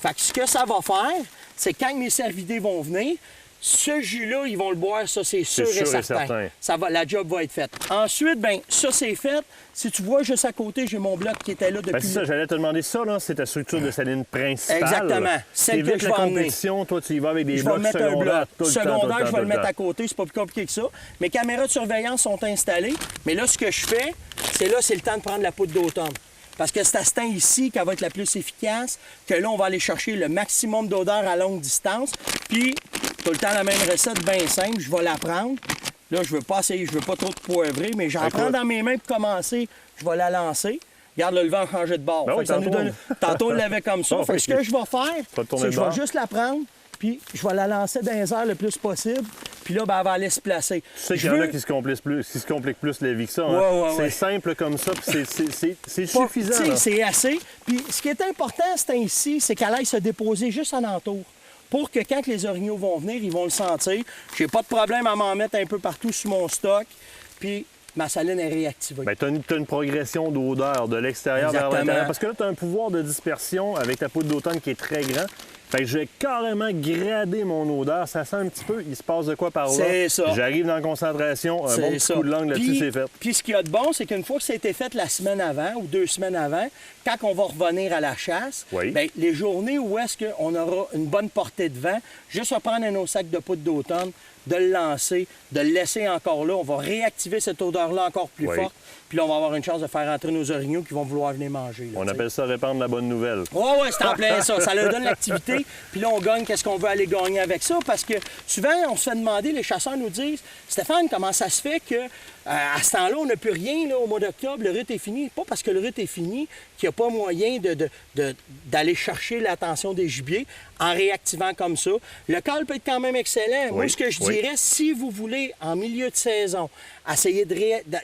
Fait que ce que ça va faire, c'est quand mes cervidés vont venir, Ce jus-là, ils vont le boire, ça, c'est sûr et certain. La job va être faite. Ensuite, bien, ça, c'est fait. Si tu vois, juste à côté, j'ai mon bloc qui était là depuis... Ben, c'est ça, j'allais te demander ça, là, c'est ta structure de saline principale. Exactement. Celle que je vais emmener. Toi, tu y vas avec des je vais blocs mettre secondaires. Un bloc secondaire, je vais le mettre à côté, c'est pas plus compliqué que ça. Mes caméras de surveillance sont installées, mais là, ce que je fais, c'est le temps de prendre la poudre d'automne. Parce que c'est à ce temps ici qu'elle va être la plus efficace, que là, on va aller chercher le maximum d'odeur à longue distance. Puis, tout le temps la même recette bien simple, je vais la prendre. Là, je veux pas essayer, je veux pas trop de poivrer, mais j'en prends dans mes mains pour commencer, je vais la lancer. Regarde, le vent a changé de bord. Ben oui, tantôt, on l'avait comme ça. Fait que ce que je vais faire, c'est que je vais juste la prendre, puis je vais la lancer dans les airs le plus possible. Puis là, ben, elle va aller se placer. Tu sais qu'il y en a qui se compliquent plus la vie que ça. Hein? C'est simple comme ça, puis c'est suffisant. C'est assez. Puis ce qui est important, c'est ici, c'est qu'elle aille se déposer juste en entour. Pour que quand les orignaux vont venir, ils vont le sentir. J'ai pas de problème à m'en mettre un peu partout sur mon stock. Puis ma saline est réactivée. Bien, tu as une progression d'odeur de l'extérieur vers l'intérieur. Parce que là, tu as un pouvoir de dispersion avec ta poudre d'automne qui est très grand. Fait que je vais carrément grader mon odeur. Ça sent un petit peu, il se passe de quoi par là. C'est ça. J'arrive dans la concentration, un bon petit coup de langue là-dessus, c'est fait. Puis ce qu'il y a de bon, c'est qu'une fois que ça a été fait la semaine avant ou 2 semaines avant, quand on va revenir à la chasse, bien, les journées où est-ce qu'on aura une bonne portée de vent, juste prendre un autre sac de poudre d'automne, de le lancer, de le laisser encore là. On va réactiver cette odeur-là encore plus forte. Puis là, on va avoir une chance de faire entrer nos orignaux qui vont vouloir venir manger. Là, on appelle ça répandre la bonne nouvelle. Oui, c'est en plein ça. Ça leur donne l'activité. Puis là, on gagne qu'est-ce qu'on veut aller gagner avec ça. Parce que souvent, on se fait demander, les chasseurs nous disent, Stéphane, comment ça se fait que à ce temps-là, on n'a plus rien là, au mois d'octobre, le rut est fini. Pas parce que le rut est fini qu'il n'y a pas moyen d'aller chercher l'attention des gibiers en réactivant comme ça. Le call peut être quand même excellent. Moi, ce que je dirais, si vous voulez, en milieu de saison, essayer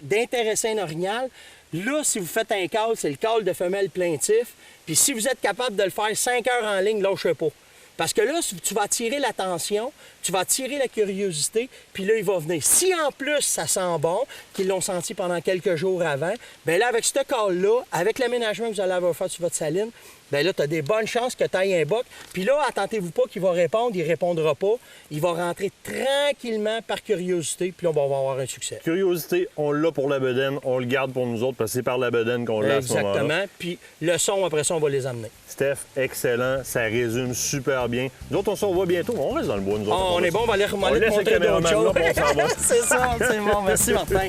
d'intéresser un orignal, là, si vous faites un call, c'est le call de femelle plaintif. Puis si vous êtes capable de le faire 5 heures en ligne, lâchez pas. Parce que là, tu vas attirer l'attention, tu vas attirer la curiosité, puis là, il va venir. Si en plus, ça sent bon, qu'ils l'ont senti pendant quelques jours avant, bien là, avec ce call-là, avec l'aménagement que vous allez avoir fait sur votre saline, bien là, tu as des bonnes chances que tu ailles un boc. Puis là, attendez-vous pas qu'il va répondre, il répondra pas. Il va rentrer tranquillement par curiosité, puis là, on va avoir un succès. Curiosité, on l'a pour la bedaine, on le garde pour nous autres, parce que c'est par la bedaine qu'on l'a à ce moment-là. Exactement. Puis le son, après ça, on va les amener. Steph, excellent, ça résume super bien. Nous autres, on se revoit bientôt. On reste dans le bois, nous autres. On est bon, on va aller montrer d'autres choses. C'est ça, c'est bon. Merci, Martin.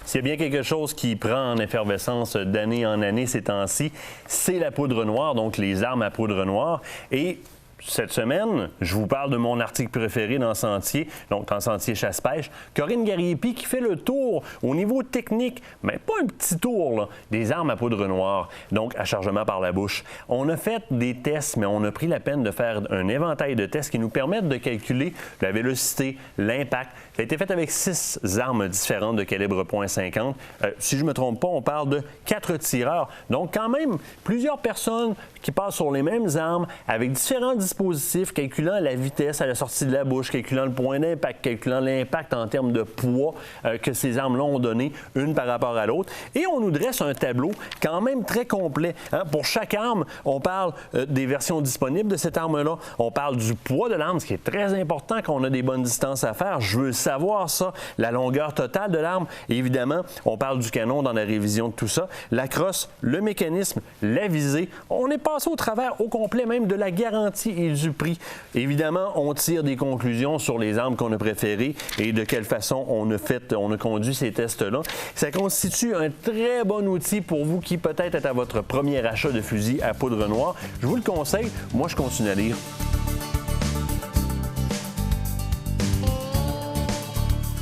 S'il y a bien quelque chose qui prend en effervescence d'année en année ces temps-ci, c'est la poudre noire, donc les armes à poudre noire. Et cette semaine, je vous parle de mon article préféré dans Sentier, donc dans Sentier Chasse-Pêche. Corinne Gariepi qui fait le tour au niveau technique, mais pas un petit tour, là, des armes à poudre noire, donc à chargement par la bouche. On a fait des tests, mais on a pris la peine de faire un éventail de tests qui nous permettent de calculer la vélocité, l'impact. Ça a été fait avec 6 armes différentes de calibre .50. Si je ne me trompe pas, on parle de 4 tireurs. Donc quand même, plusieurs personnes qui passent sur les mêmes armes avec différents dispositifs, calculant la vitesse à la sortie de la bouche, calculant le point d'impact, calculant l'impact en termes de poids que ces armes-là ont donné, une par rapport à l'autre. Et on nous dresse un tableau quand même très complet. Hein? Pour chaque arme, on parle des versions disponibles de cette arme-là. On parle du poids de l'arme, ce qui est très important quand on a des bonnes distances à faire. Je veux savoir ça, la longueur totale de l'arme. Évidemment, on parle du canon dans la révision de tout ça. La crosse, le mécanisme, la visée. On est passé au travers au complet même de la garantie et du prix. Évidemment, on tire des conclusions sur les armes qu'on a préférées et de quelle façon on a conduit ces tests-là. Ça constitue un très bon outil pour vous qui peut-être êtes à votre premier achat de fusil à poudre noire. Je vous le conseille. Moi, je continue à lire.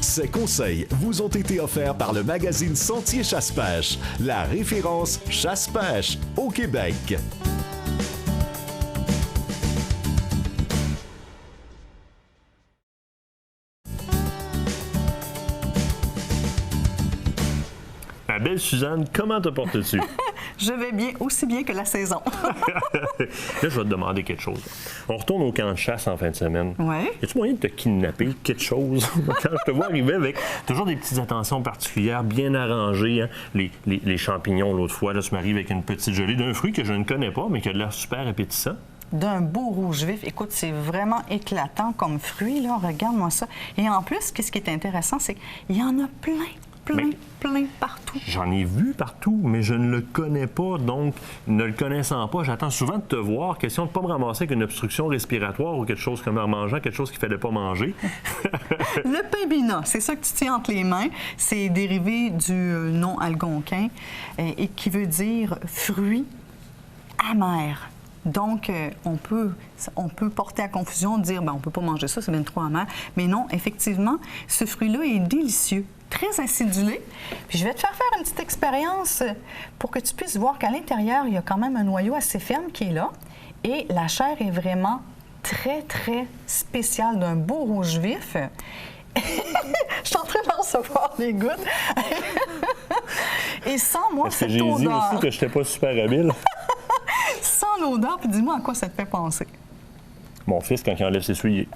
Ces conseils vous ont été offerts par le magazine Sentier Chasse-Pêche, la référence chasse-pêche au Québec. Ma belle Suzanne, comment te portes-tu? Je vais bien, aussi bien que la saison. Là, je vais te demander quelque chose. On retourne au camp de chasse en fin de semaine. Oui. Y a-tu moyen de te kidnapper quelque chose? Quand je te vois arriver avec toujours des petites attentions particulières, bien arrangées. Hein? Les champignons, l'autre fois, là, tu m'arrives avec une petite gelée d'un fruit que je ne connais pas, mais qui a de l'air super appétissant. d'un beau rouge vif. Écoute, c'est vraiment éclatant comme fruit, là. Regarde-moi ça. Et en plus, ce qui est intéressant, c'est qu'il y en a plein partout. J'en ai vu partout, mais je ne le connais pas. Donc, ne le connaissant pas, j'attends souvent de te voir. Question de ne pas me ramasser avec une obstruction respiratoire ou quelque chose comme en mangeant, quelque chose qu'il ne fallait pas manger. Le pimbina, c'est ça que tu tiens entre les mains. C'est dérivé du nom algonquin et qui veut dire fruit amer. Donc, on peut porter à confusion, dire, on ne peut pas manger ça, c'est bien trop amer. Mais non, effectivement, ce fruit-là est délicieux, très acidulé. Puis, je vais te faire une petite expérience pour que tu puisses voir qu'à l'intérieur, il y a quand même un noyau assez ferme qui est là. Et la chair est vraiment très, très spéciale, d'un beau rouge vif. Je suis en train de recevoir des gouttes. Et sans moi, cette odeur... J'ai dit aussi que je n'étais pas super habile. Sans l'odeur, puis dis-moi à quoi ça te fait penser. Mon fils, quand il enlève ses souliers.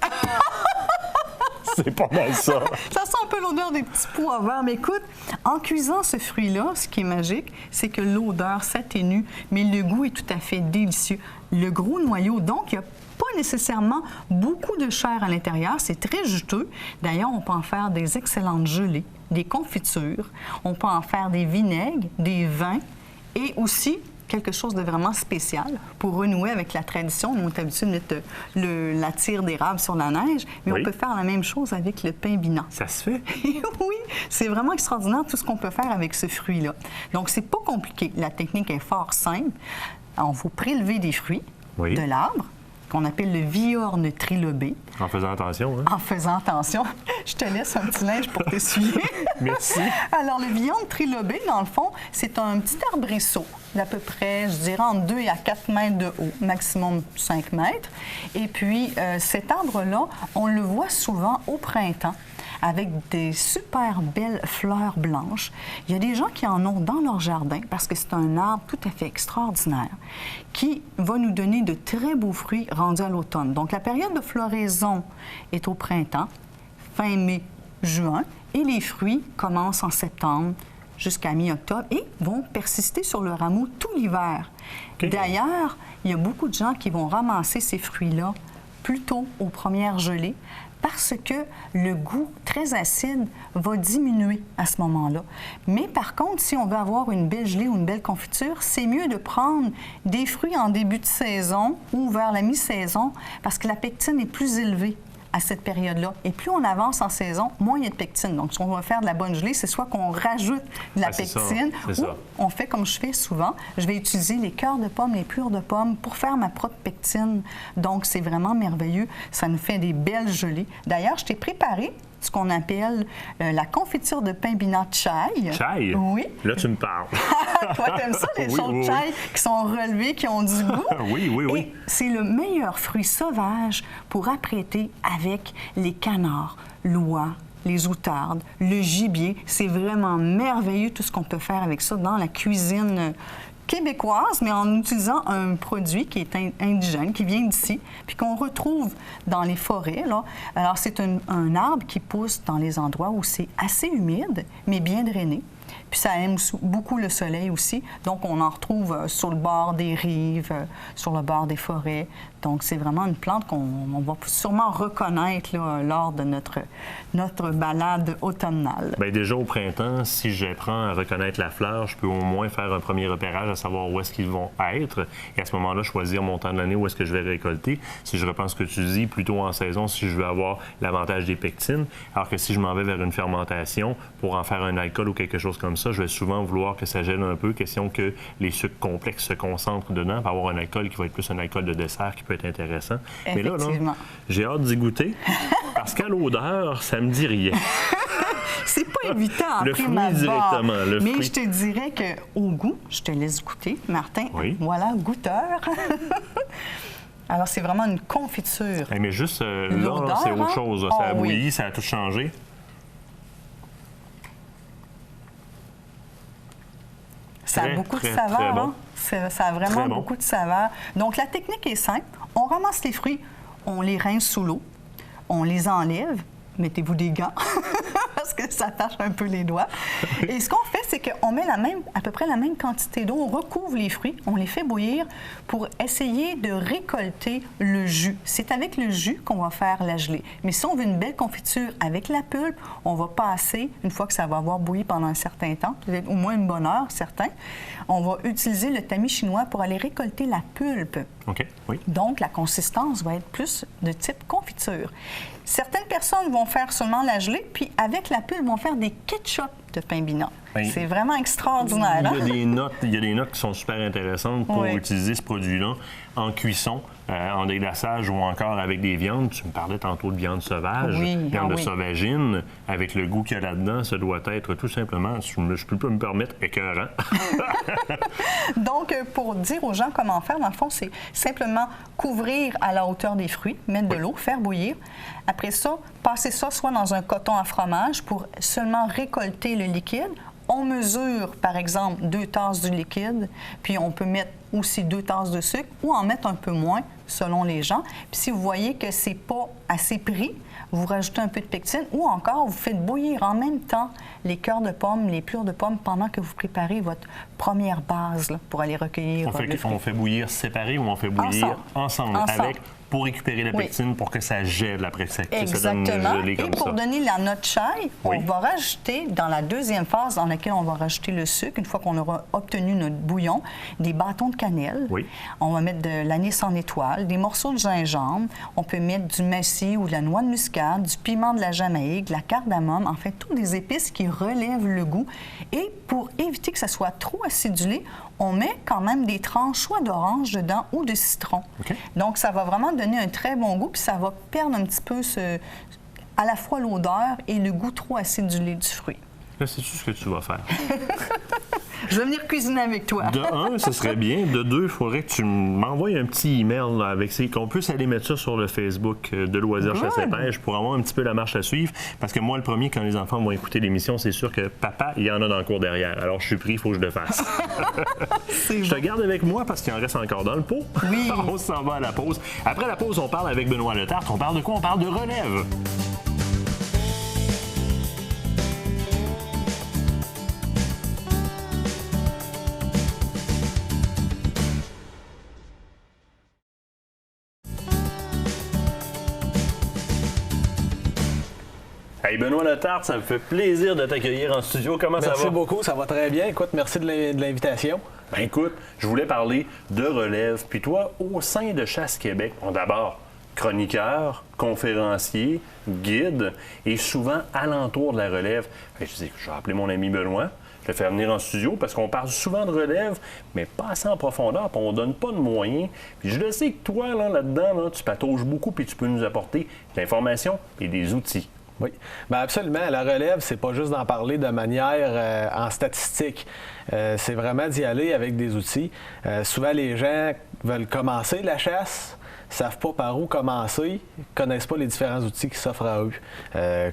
C'est pas mal ça. Ça sent un peu l'odeur des petits pois verts. Mais écoute, en cuisant ce fruit-là, ce qui est magique, c'est que l'odeur s'atténue, mais le goût est tout à fait délicieux. Le gros noyau, donc, il n'y a pas nécessairement beaucoup de chair à l'intérieur. C'est très juteux. D'ailleurs, on peut en faire des excellentes gelées, des confitures. On peut en faire des vinaigres, des vins et aussi quelque chose de vraiment spécial pour renouer avec la tradition. Nous, on est habitué de mettre la tire d'érable sur la neige, mais on peut faire la même chose avec le pimbina. Ça se fait? Oui, c'est vraiment extraordinaire tout ce qu'on peut faire avec ce fruit-là. Donc, c'est pas compliqué. La technique est fort simple. On va prélever des fruits de l'arbre, qu'on appelle le viorne trilobé. En faisant attention, hein? En faisant attention. Je te laisse un petit linge pour t'essuyer. Merci. Alors, le viorne trilobé, dans le fond, c'est un petit arbrisseau d'à peu près, je dirais, entre 2 à 4 mètres de haut, maximum 5 mètres. Et puis, cet arbre-là, on le voit souvent au printemps, avec des super belles fleurs blanches. Il y a des gens qui en ont dans leur jardin parce que c'est un arbre tout à fait extraordinaire qui va nous donner de très beaux fruits rendus à l'automne. Donc, la période de floraison est au printemps, fin mai, juin, et les fruits commencent en septembre jusqu'à mi-octobre et vont persister sur le rameau tout l'hiver. Okay. D'ailleurs, il y a beaucoup de gens qui vont ramasser ces fruits-là plutôt aux premières gelées parce que le goût très acide va diminuer à ce moment-là. Mais par contre, si on veut avoir une belle gelée ou une belle confiture, c'est mieux de prendre des fruits en début de saison ou vers la mi-saison parce que la pectine est plus élevée à cette période-là. Et plus on avance en saison, moins il y a de pectine. Donc, si on va faire de la bonne gelée, c'est soit qu'on rajoute de la pectine ou on fait comme je fais souvent. Je vais utiliser les cœurs de pommes, les plures de pommes pour faire ma propre pectine. Donc, c'est vraiment merveilleux. Ça nous fait des belles gelées. D'ailleurs, je t'ai préparé ce qu'on appelle la confiture de pimbina chai. Chai? Oui. Là, tu me parles. Toi, t'aimes ça, les choses chai qui sont relevées, qui ont du goût? Oui. Et c'est le meilleur fruit sauvage pour apprêter avec les canards, l'oie, les outardes, le gibier. C'est vraiment merveilleux tout ce qu'on peut faire avec ça dans la cuisine québécoise, mais en utilisant un produit qui est indigène, qui vient d'ici, puis qu'on retrouve dans les forêts, là. Alors, c'est un arbre qui pousse dans les endroits où c'est assez humide, mais bien drainé. Puis ça aime beaucoup le soleil aussi. Donc, on en retrouve sur le bord des rives, sur le bord des forêts. Donc, c'est vraiment une plante qu'on va sûrement reconnaître là, lors de notre balade automnale. Bien, déjà au printemps, si j'apprends à reconnaître la fleur, je peux au moins faire un premier repérage à savoir où est-ce qu'ils vont être. Et à ce moment-là, choisir mon temps de l'année où est-ce que je vais récolter. Si je repense ce que tu dis, plutôt en saison, si je veux avoir l'avantage des pectines. Alors que si je m'en vais vers une fermentation pour en faire un alcool ou quelque chose comme ça, je vais souvent vouloir que ça gèle un peu, question que les sucres complexes se concentrent dedans pour avoir un alcool qui va être plus un alcool de dessert qui peut être intéressant. Mais là, j'ai hâte d'y goûter parce qu'à l'odeur, ça me dit rien. C'est pas évident après fruit ma directement. Mais je te dirais qu'au goût, je te laisse goûter, Martin. Oui. Voilà, goûteur. Alors, c'est vraiment une confiture. Mais juste là, c'est autre chose. Ça a bouilli, ça a tout changé. Ça a beaucoup de saveur, bon. Ça a vraiment beaucoup de saveur. Donc, la technique est simple. On ramasse les fruits, on les rince sous l'eau, on les enlève. Mettez-vous des gants, parce que ça tâche un peu les doigts. Et ce qu'on fait, c'est qu'on met à peu près la même quantité d'eau, on recouvre les fruits, on les fait bouillir pour essayer de récolter le jus. C'est avec le jus qu'on va faire la gelée. Mais si on veut une belle confiture avec la pulpe, on va passer, une fois que ça va avoir bouilli pendant un certain temps, peut-être au moins une bonne heure, certain, on va utiliser le tamis chinois pour aller récolter la pulpe. OK, oui. Donc, la consistance va être plus de type confiture. Certaines personnes vont faire seulement la gelée, puis avec la pulpe, vont faire des ketchup de pain binat. C'est vraiment extraordinaire. Il y a des notes qui sont super intéressantes pour utiliser ce produit-là en cuisson, en déglaçage ou encore avec des viandes. Tu me parlais tantôt de viande sauvage, viande de sauvagine. Avec le goût qu'il y a là-dedans, ça doit être tout simplement, je ne peux pas me permettre, écœurant. Donc, pour dire aux gens comment faire, dans le fond, c'est simplement couvrir à la hauteur des fruits, mettre de l'eau, faire bouillir. Après ça, passer ça soit dans un coton à fromage pour seulement récolter le liquide. On mesure, par exemple, 2 tasses du liquide, puis on peut mettre aussi 2 tasses de sucre ou en mettre un peu moins, selon les gens. Puis si vous voyez que c'est pas assez pris, vous rajoutez un peu de pectine ou encore vous faites bouillir en même temps les cœurs de pommes, les plures de pommes pendant que vous préparez votre première base là, pour aller recueillir on fait bouillir séparé ou on fait bouillir ensemble. Avec pour récupérer la pectine, pour que ça gèle après ça. Exactement. Gelé comme et pour donner la note chai, on va rajouter, dans la deuxième phase dans laquelle on va rajouter le sucre, une fois qu'on aura obtenu notre bouillon, des bâtons de cannelle. On va mettre de l'anis en étoile, des morceaux de gingembre. On peut mettre du massis ou de la noix de muscade, du piment de la Jamaïque, de la cardamome, en fait, toutes des épices qui relèvent le goût. Et pour éviter que ça soit trop acidulé, on met quand même des tranches soit d'orange dedans ou de citron. Donc, ça va vraiment donner un très bon goût, puis ça va perdre un petit peu à la fois l'odeur et le goût trop acidulé du fruit. Là, c'est-tu ce que tu vas faire? Je vais venir cuisiner avec toi. De un, ce serait bien. De deux, il faudrait que tu m'envoies un petit email là, avec qu'on puisse aller mettre ça sur le Facebook de Loisirs Chasse et Pêche pour avoir un petit peu la marche à suivre. Parce que moi, le premier, quand les enfants vont écouter l'émission, c'est sûr que papa, il y en a dans le cours derrière. Alors, je suis pris, il faut que je le fasse. Je te garde avec moi parce qu'il en reste encore dans le pot. Oui. On s'en va à la pause. Après la pause, on parle avec Benoît Letarte. On parle de quoi? On parle de relève. Hey Benoît Letarte, ça me fait plaisir de t'accueillir en studio. Comment ça va? Merci beaucoup, ça va très bien. Écoute, merci de l'invitation. Ben écoute, je voulais parler de relève. Puis toi, au sein de Chasse Québec, d'abord chroniqueur, conférencier, guide et souvent alentour de la relève. Je dis, je vais appeler mon ami Benoît. Je vais faire venir en studio parce qu'on parle souvent de relève, mais pas assez en profondeur, puis on ne donne pas de moyens. Puis je le sais que toi, là-dedans, tu patauges beaucoup, puis tu peux nous apporter de l'information et des outils. Oui, bien absolument. La relève, c'est pas juste d'en parler de manière en statistique. C'est vraiment d'y aller avec des outils. Souvent, les gens veulent commencer la chasse, ne savent pas par où commencer, ne connaissent pas les différents outils qui s'offrent à eux,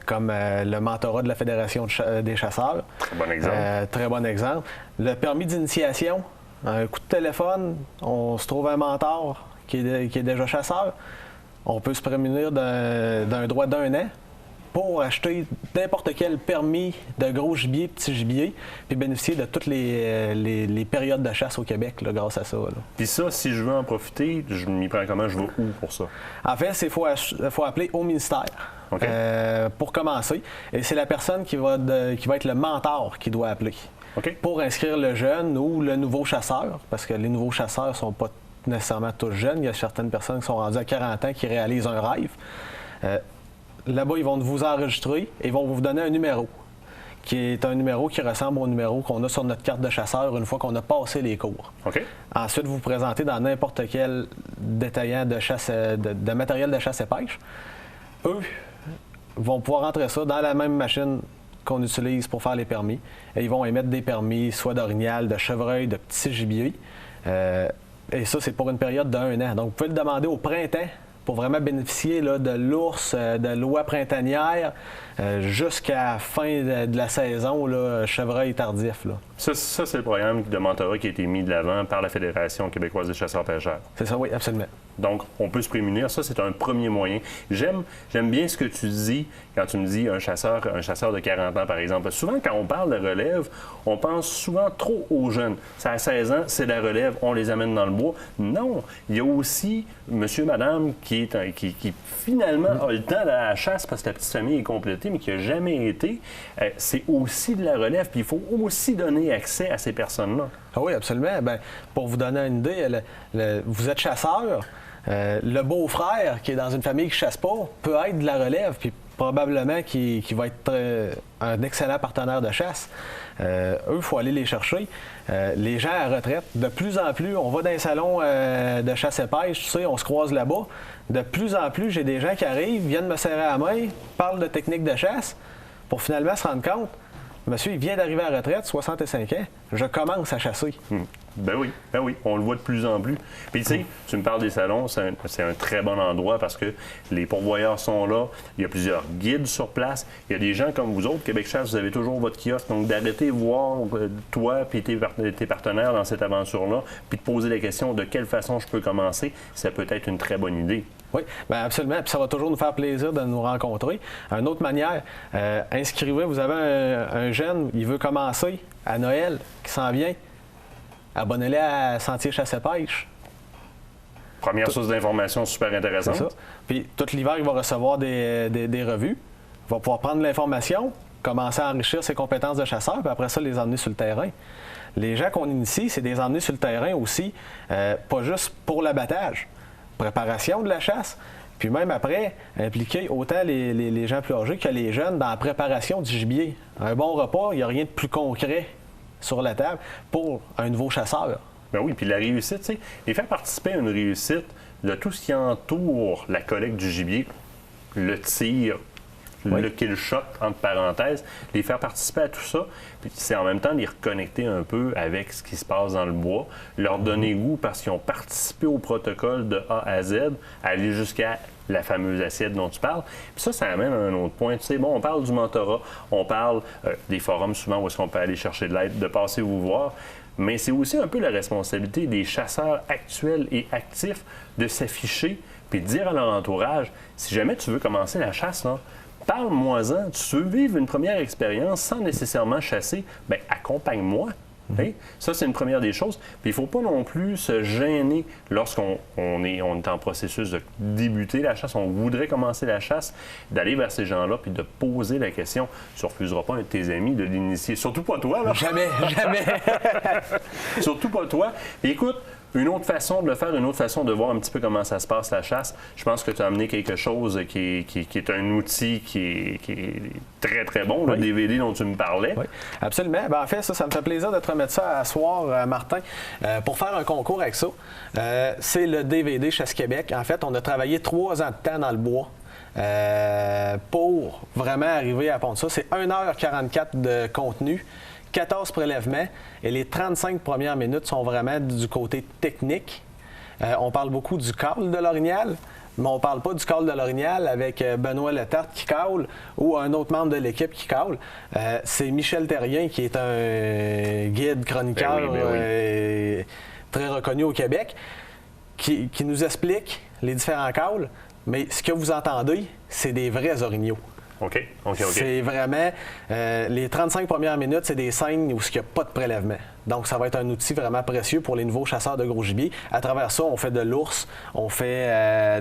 comme le mentorat de la Fédération des chasseurs. Très bon exemple. Très bon exemple. Le permis d'initiation, un coup de téléphone, on se trouve un mentor qui est déjà chasseur. On peut se prémunir d'un droit d'1 an pour acheter n'importe quel permis de gros gibier, petit gibier, puis bénéficier de toutes les périodes de chasse au Québec là, grâce à ça. Puis ça, si je veux en profiter, je m'y prends comment? Je vais où pour ça? En fait, il faut appeler au ministère pour commencer. Et c'est la personne qui va être le mentor qui doit appeler pour inscrire le jeune ou le nouveau chasseur, parce que les nouveaux chasseurs ne sont pas nécessairement tous jeunes. Il y a certaines personnes qui sont rendues à 40 ans qui réalisent un rêve. Là-bas, ils vont vous enregistrer et ils vont vous donner un numéro, qui est un numéro qui ressemble au numéro qu'on a sur notre carte de chasseur une fois qu'on a passé les cours. Ensuite, vous vous présentez dans n'importe quel détaillant de chasse, de matériel de chasse et pêche. Eux vont pouvoir entrer ça dans la même machine qu'on utilise pour faire les permis. Et ils vont émettre des permis, soit d'orignal, de chevreuil, de petits gibiers. Et ça, c'est pour une période d'1 an. Donc, vous pouvez le demander au printemps pour vraiment bénéficier là, de l'ours, de l'oie printanière, jusqu'à la fin de la saison, là, chevreuil tardif. Là. Ça, c'est le programme de mentorat qui a été mis de l'avant par la Fédération québécoise des chasseurs-pêcheurs. C'est ça, oui, absolument. Donc, on peut se prémunir. Ça, c'est un premier moyen. J'aime bien ce que tu dis quand tu me dis un chasseur de 40 ans, par exemple. Souvent, quand on parle de relève, on pense souvent trop aux jeunes. Ça a 16 ans, c'est la relève, on les amène dans le bois. Non, il y a aussi monsieur, madame qui finalement a le temps de la chasse parce que la petite famille est complétée, mais qui n'a jamais été. C'est aussi de la relève, puis il faut aussi donner accès à ces personnes-là. Ah oui, absolument. Bien, pour vous donner une idée, vous êtes chasseur. Le beau-frère qui est dans une famille qui ne chasse pas peut être de la relève, puis probablement qui va être un excellent partenaire de chasse. Eux, il faut aller les chercher. Les gens à retraite, de plus en plus, on va dans un salon de chasse et pêche, tu sais, on se croise là-bas. De plus en plus, j'ai des gens qui arrivent, viennent me serrer la main, parlent de techniques de chasse, pour finalement se rendre compte, monsieur, il vient d'arriver à la retraite, 65 ans, je commence à chasser. Ben oui, on le voit de plus en plus. Puis tu sais, tu me parles des salons, c'est un très bon endroit parce que les pourvoyeurs sont là, il y a plusieurs guides sur place, il y a des gens comme vous autres, Québec Chasse, vous avez toujours votre kiosque, donc d'arrêter voir toi et tes partenaires dans cette aventure-là, puis de poser la question de quelle façon je peux commencer, ça peut être une très bonne idée. Oui, bien absolument. Puis ça va toujours nous faire plaisir de nous rencontrer. Une autre manière, inscrivez, vous avez un jeune, il veut commencer à Noël, qui s'en vient. Abonnez-les à Sentier Chasse-Pêche. Première source d'information super intéressante. C'est ça. Puis tout l'hiver, il va recevoir des revues. Il va pouvoir prendre l'information, commencer à enrichir ses compétences de chasseur, puis après ça, les emmener sur le terrain. Les gens qu'on initie, c'est des emmener sur le terrain aussi, pas juste pour l'abattage, préparation de la chasse, puis même après, impliquer autant les gens plus âgés que les jeunes dans la préparation du gibier. Un bon repas, il n'y a rien de plus concret sur la table pour un nouveau chasseur. Ben oui, puis la réussite, tu sais, les faire participer à une réussite de tout ce qui entoure la collecte du gibier, le tir, le kill shot, entre parenthèses, les faire participer à tout ça, puis c'est en même temps les reconnecter un peu avec ce qui se passe dans le bois, leur donner goût parce qu'ils ont participé au protocole de A à Z, aller jusqu'à la fameuse assiette dont tu parles. Puis ça amène à un autre point. Tu sais, bon, on parle du mentorat, on parle des forums souvent où est-ce qu'on peut aller chercher de l'aide, de passer vous voir, mais c'est aussi un peu la responsabilité des chasseurs actuels et actifs de s'afficher puis de dire à leur entourage, si jamais tu veux commencer la chasse, là, parle-moi-en. Tu veux vivre une première expérience sans nécessairement chasser, bien, accompagne-moi. Hein? Ça, c'est une première des choses. Puis il ne faut pas non plus se gêner lorsqu'on est en processus de débuter la chasse, on voudrait commencer la chasse, d'aller vers ces gens-là puis de poser la question. Tu ne refuseras pas un de tes amis de l'initier. Surtout pas toi, là. Jamais, jamais. Surtout pas toi. Et écoute, une autre façon de le faire, une autre façon de voir un petit peu comment ça se passe, la chasse, je pense que tu as amené quelque chose qui est un outil qui est très, très bon, le DVD dont tu me parlais. Oui, absolument. Ben, en fait, ça me fait plaisir de te remettre ça à soir, Martin, pour faire un concours avec ça. C'est le DVD Chasse Québec. En fait, on a travaillé 3 ans de temps dans le bois. Pour vraiment arriver à pondre ça. C'est 1h44 de contenu, 14 prélèvements, et les 35 premières minutes sont vraiment du côté technique. On parle beaucoup du call de l'orignal, mais on ne parle pas du call de l'orignal avec Benoît Letarte qui call ou un autre membre de l'équipe qui call. C'est Michel Terrien qui est un guide chroniqueur très reconnu au Québec qui nous explique les différents calls, mais ce que vous entendez, c'est des vrais orignaux. OK. C'est vraiment... les 35 premières minutes, c'est des scènes où il n'y a pas de prélèvement. Donc, ça va être un outil vraiment précieux pour les nouveaux chasseurs de gros gibier. À travers ça, on fait de l'ours, on fait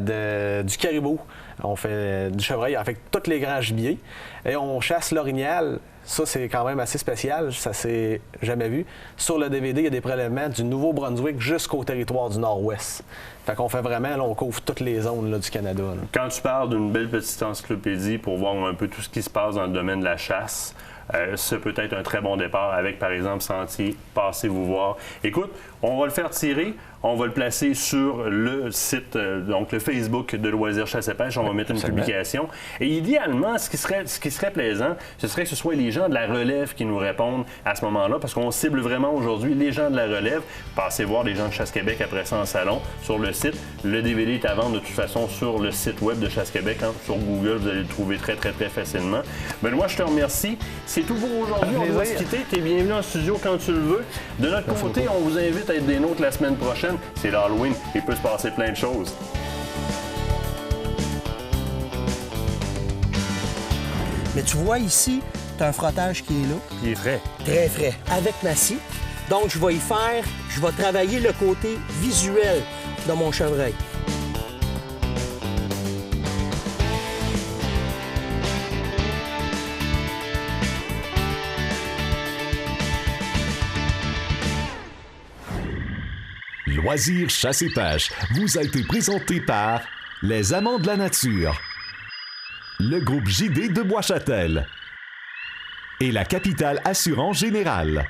du caribou, on fait du chevreuil, en fait, tous les grands gibiers. Et on chasse l'orignal. Ça, c'est quand même assez spécial. Ça s'est jamais vu. Sur le DVD, il y a des prélèvements du Nouveau-Brunswick jusqu'au territoire du Nord-Ouest. Fait qu'on fait vraiment, là, on couvre toutes les zones là, du Canada. Là. Quand tu parles d'une belle petite encyclopédie pour voir un peu tout ce qui se passe dans le domaine de la chasse, ça peut être un très bon départ avec, par exemple, Sentier, passez vous voir. Écoute, on va le faire tirer, on va le placer sur le site, donc le Facebook de Loisirs Chasse et Pêche. On va mettre une publication. Et idéalement, ce qui serait plaisant, ce serait que ce soit les gens de la relève qui nous répondent à ce moment-là, parce qu'on cible vraiment aujourd'hui les gens de la relève. Passez voir les gens de Chasse Québec après ça en salon sur le site. Le DVD est à vendre de toute façon sur le site web de Chasse Québec. Hein. Sur Google, vous allez le trouver très, très, très facilement. Benoît, je te remercie. C'est tout pour aujourd'hui. On va se quitter. Tu es bienvenu en studio quand tu le veux. De notre côté, on vous invite à être des nôtres la semaine prochaine. semaine, c'est l'Halloween, il peut se passer plein de choses. Mais tu vois ici, tu as un frottage qui est là. Il est frais. Très frais. Avec ma scie. Donc, je vais travailler le côté visuel de mon chevreuil. Loisirs chasse et pêche vous a été présenté par Les Amants de la Nature, le groupe JD de Bois-Châtel et la Capitale Assurance Générale.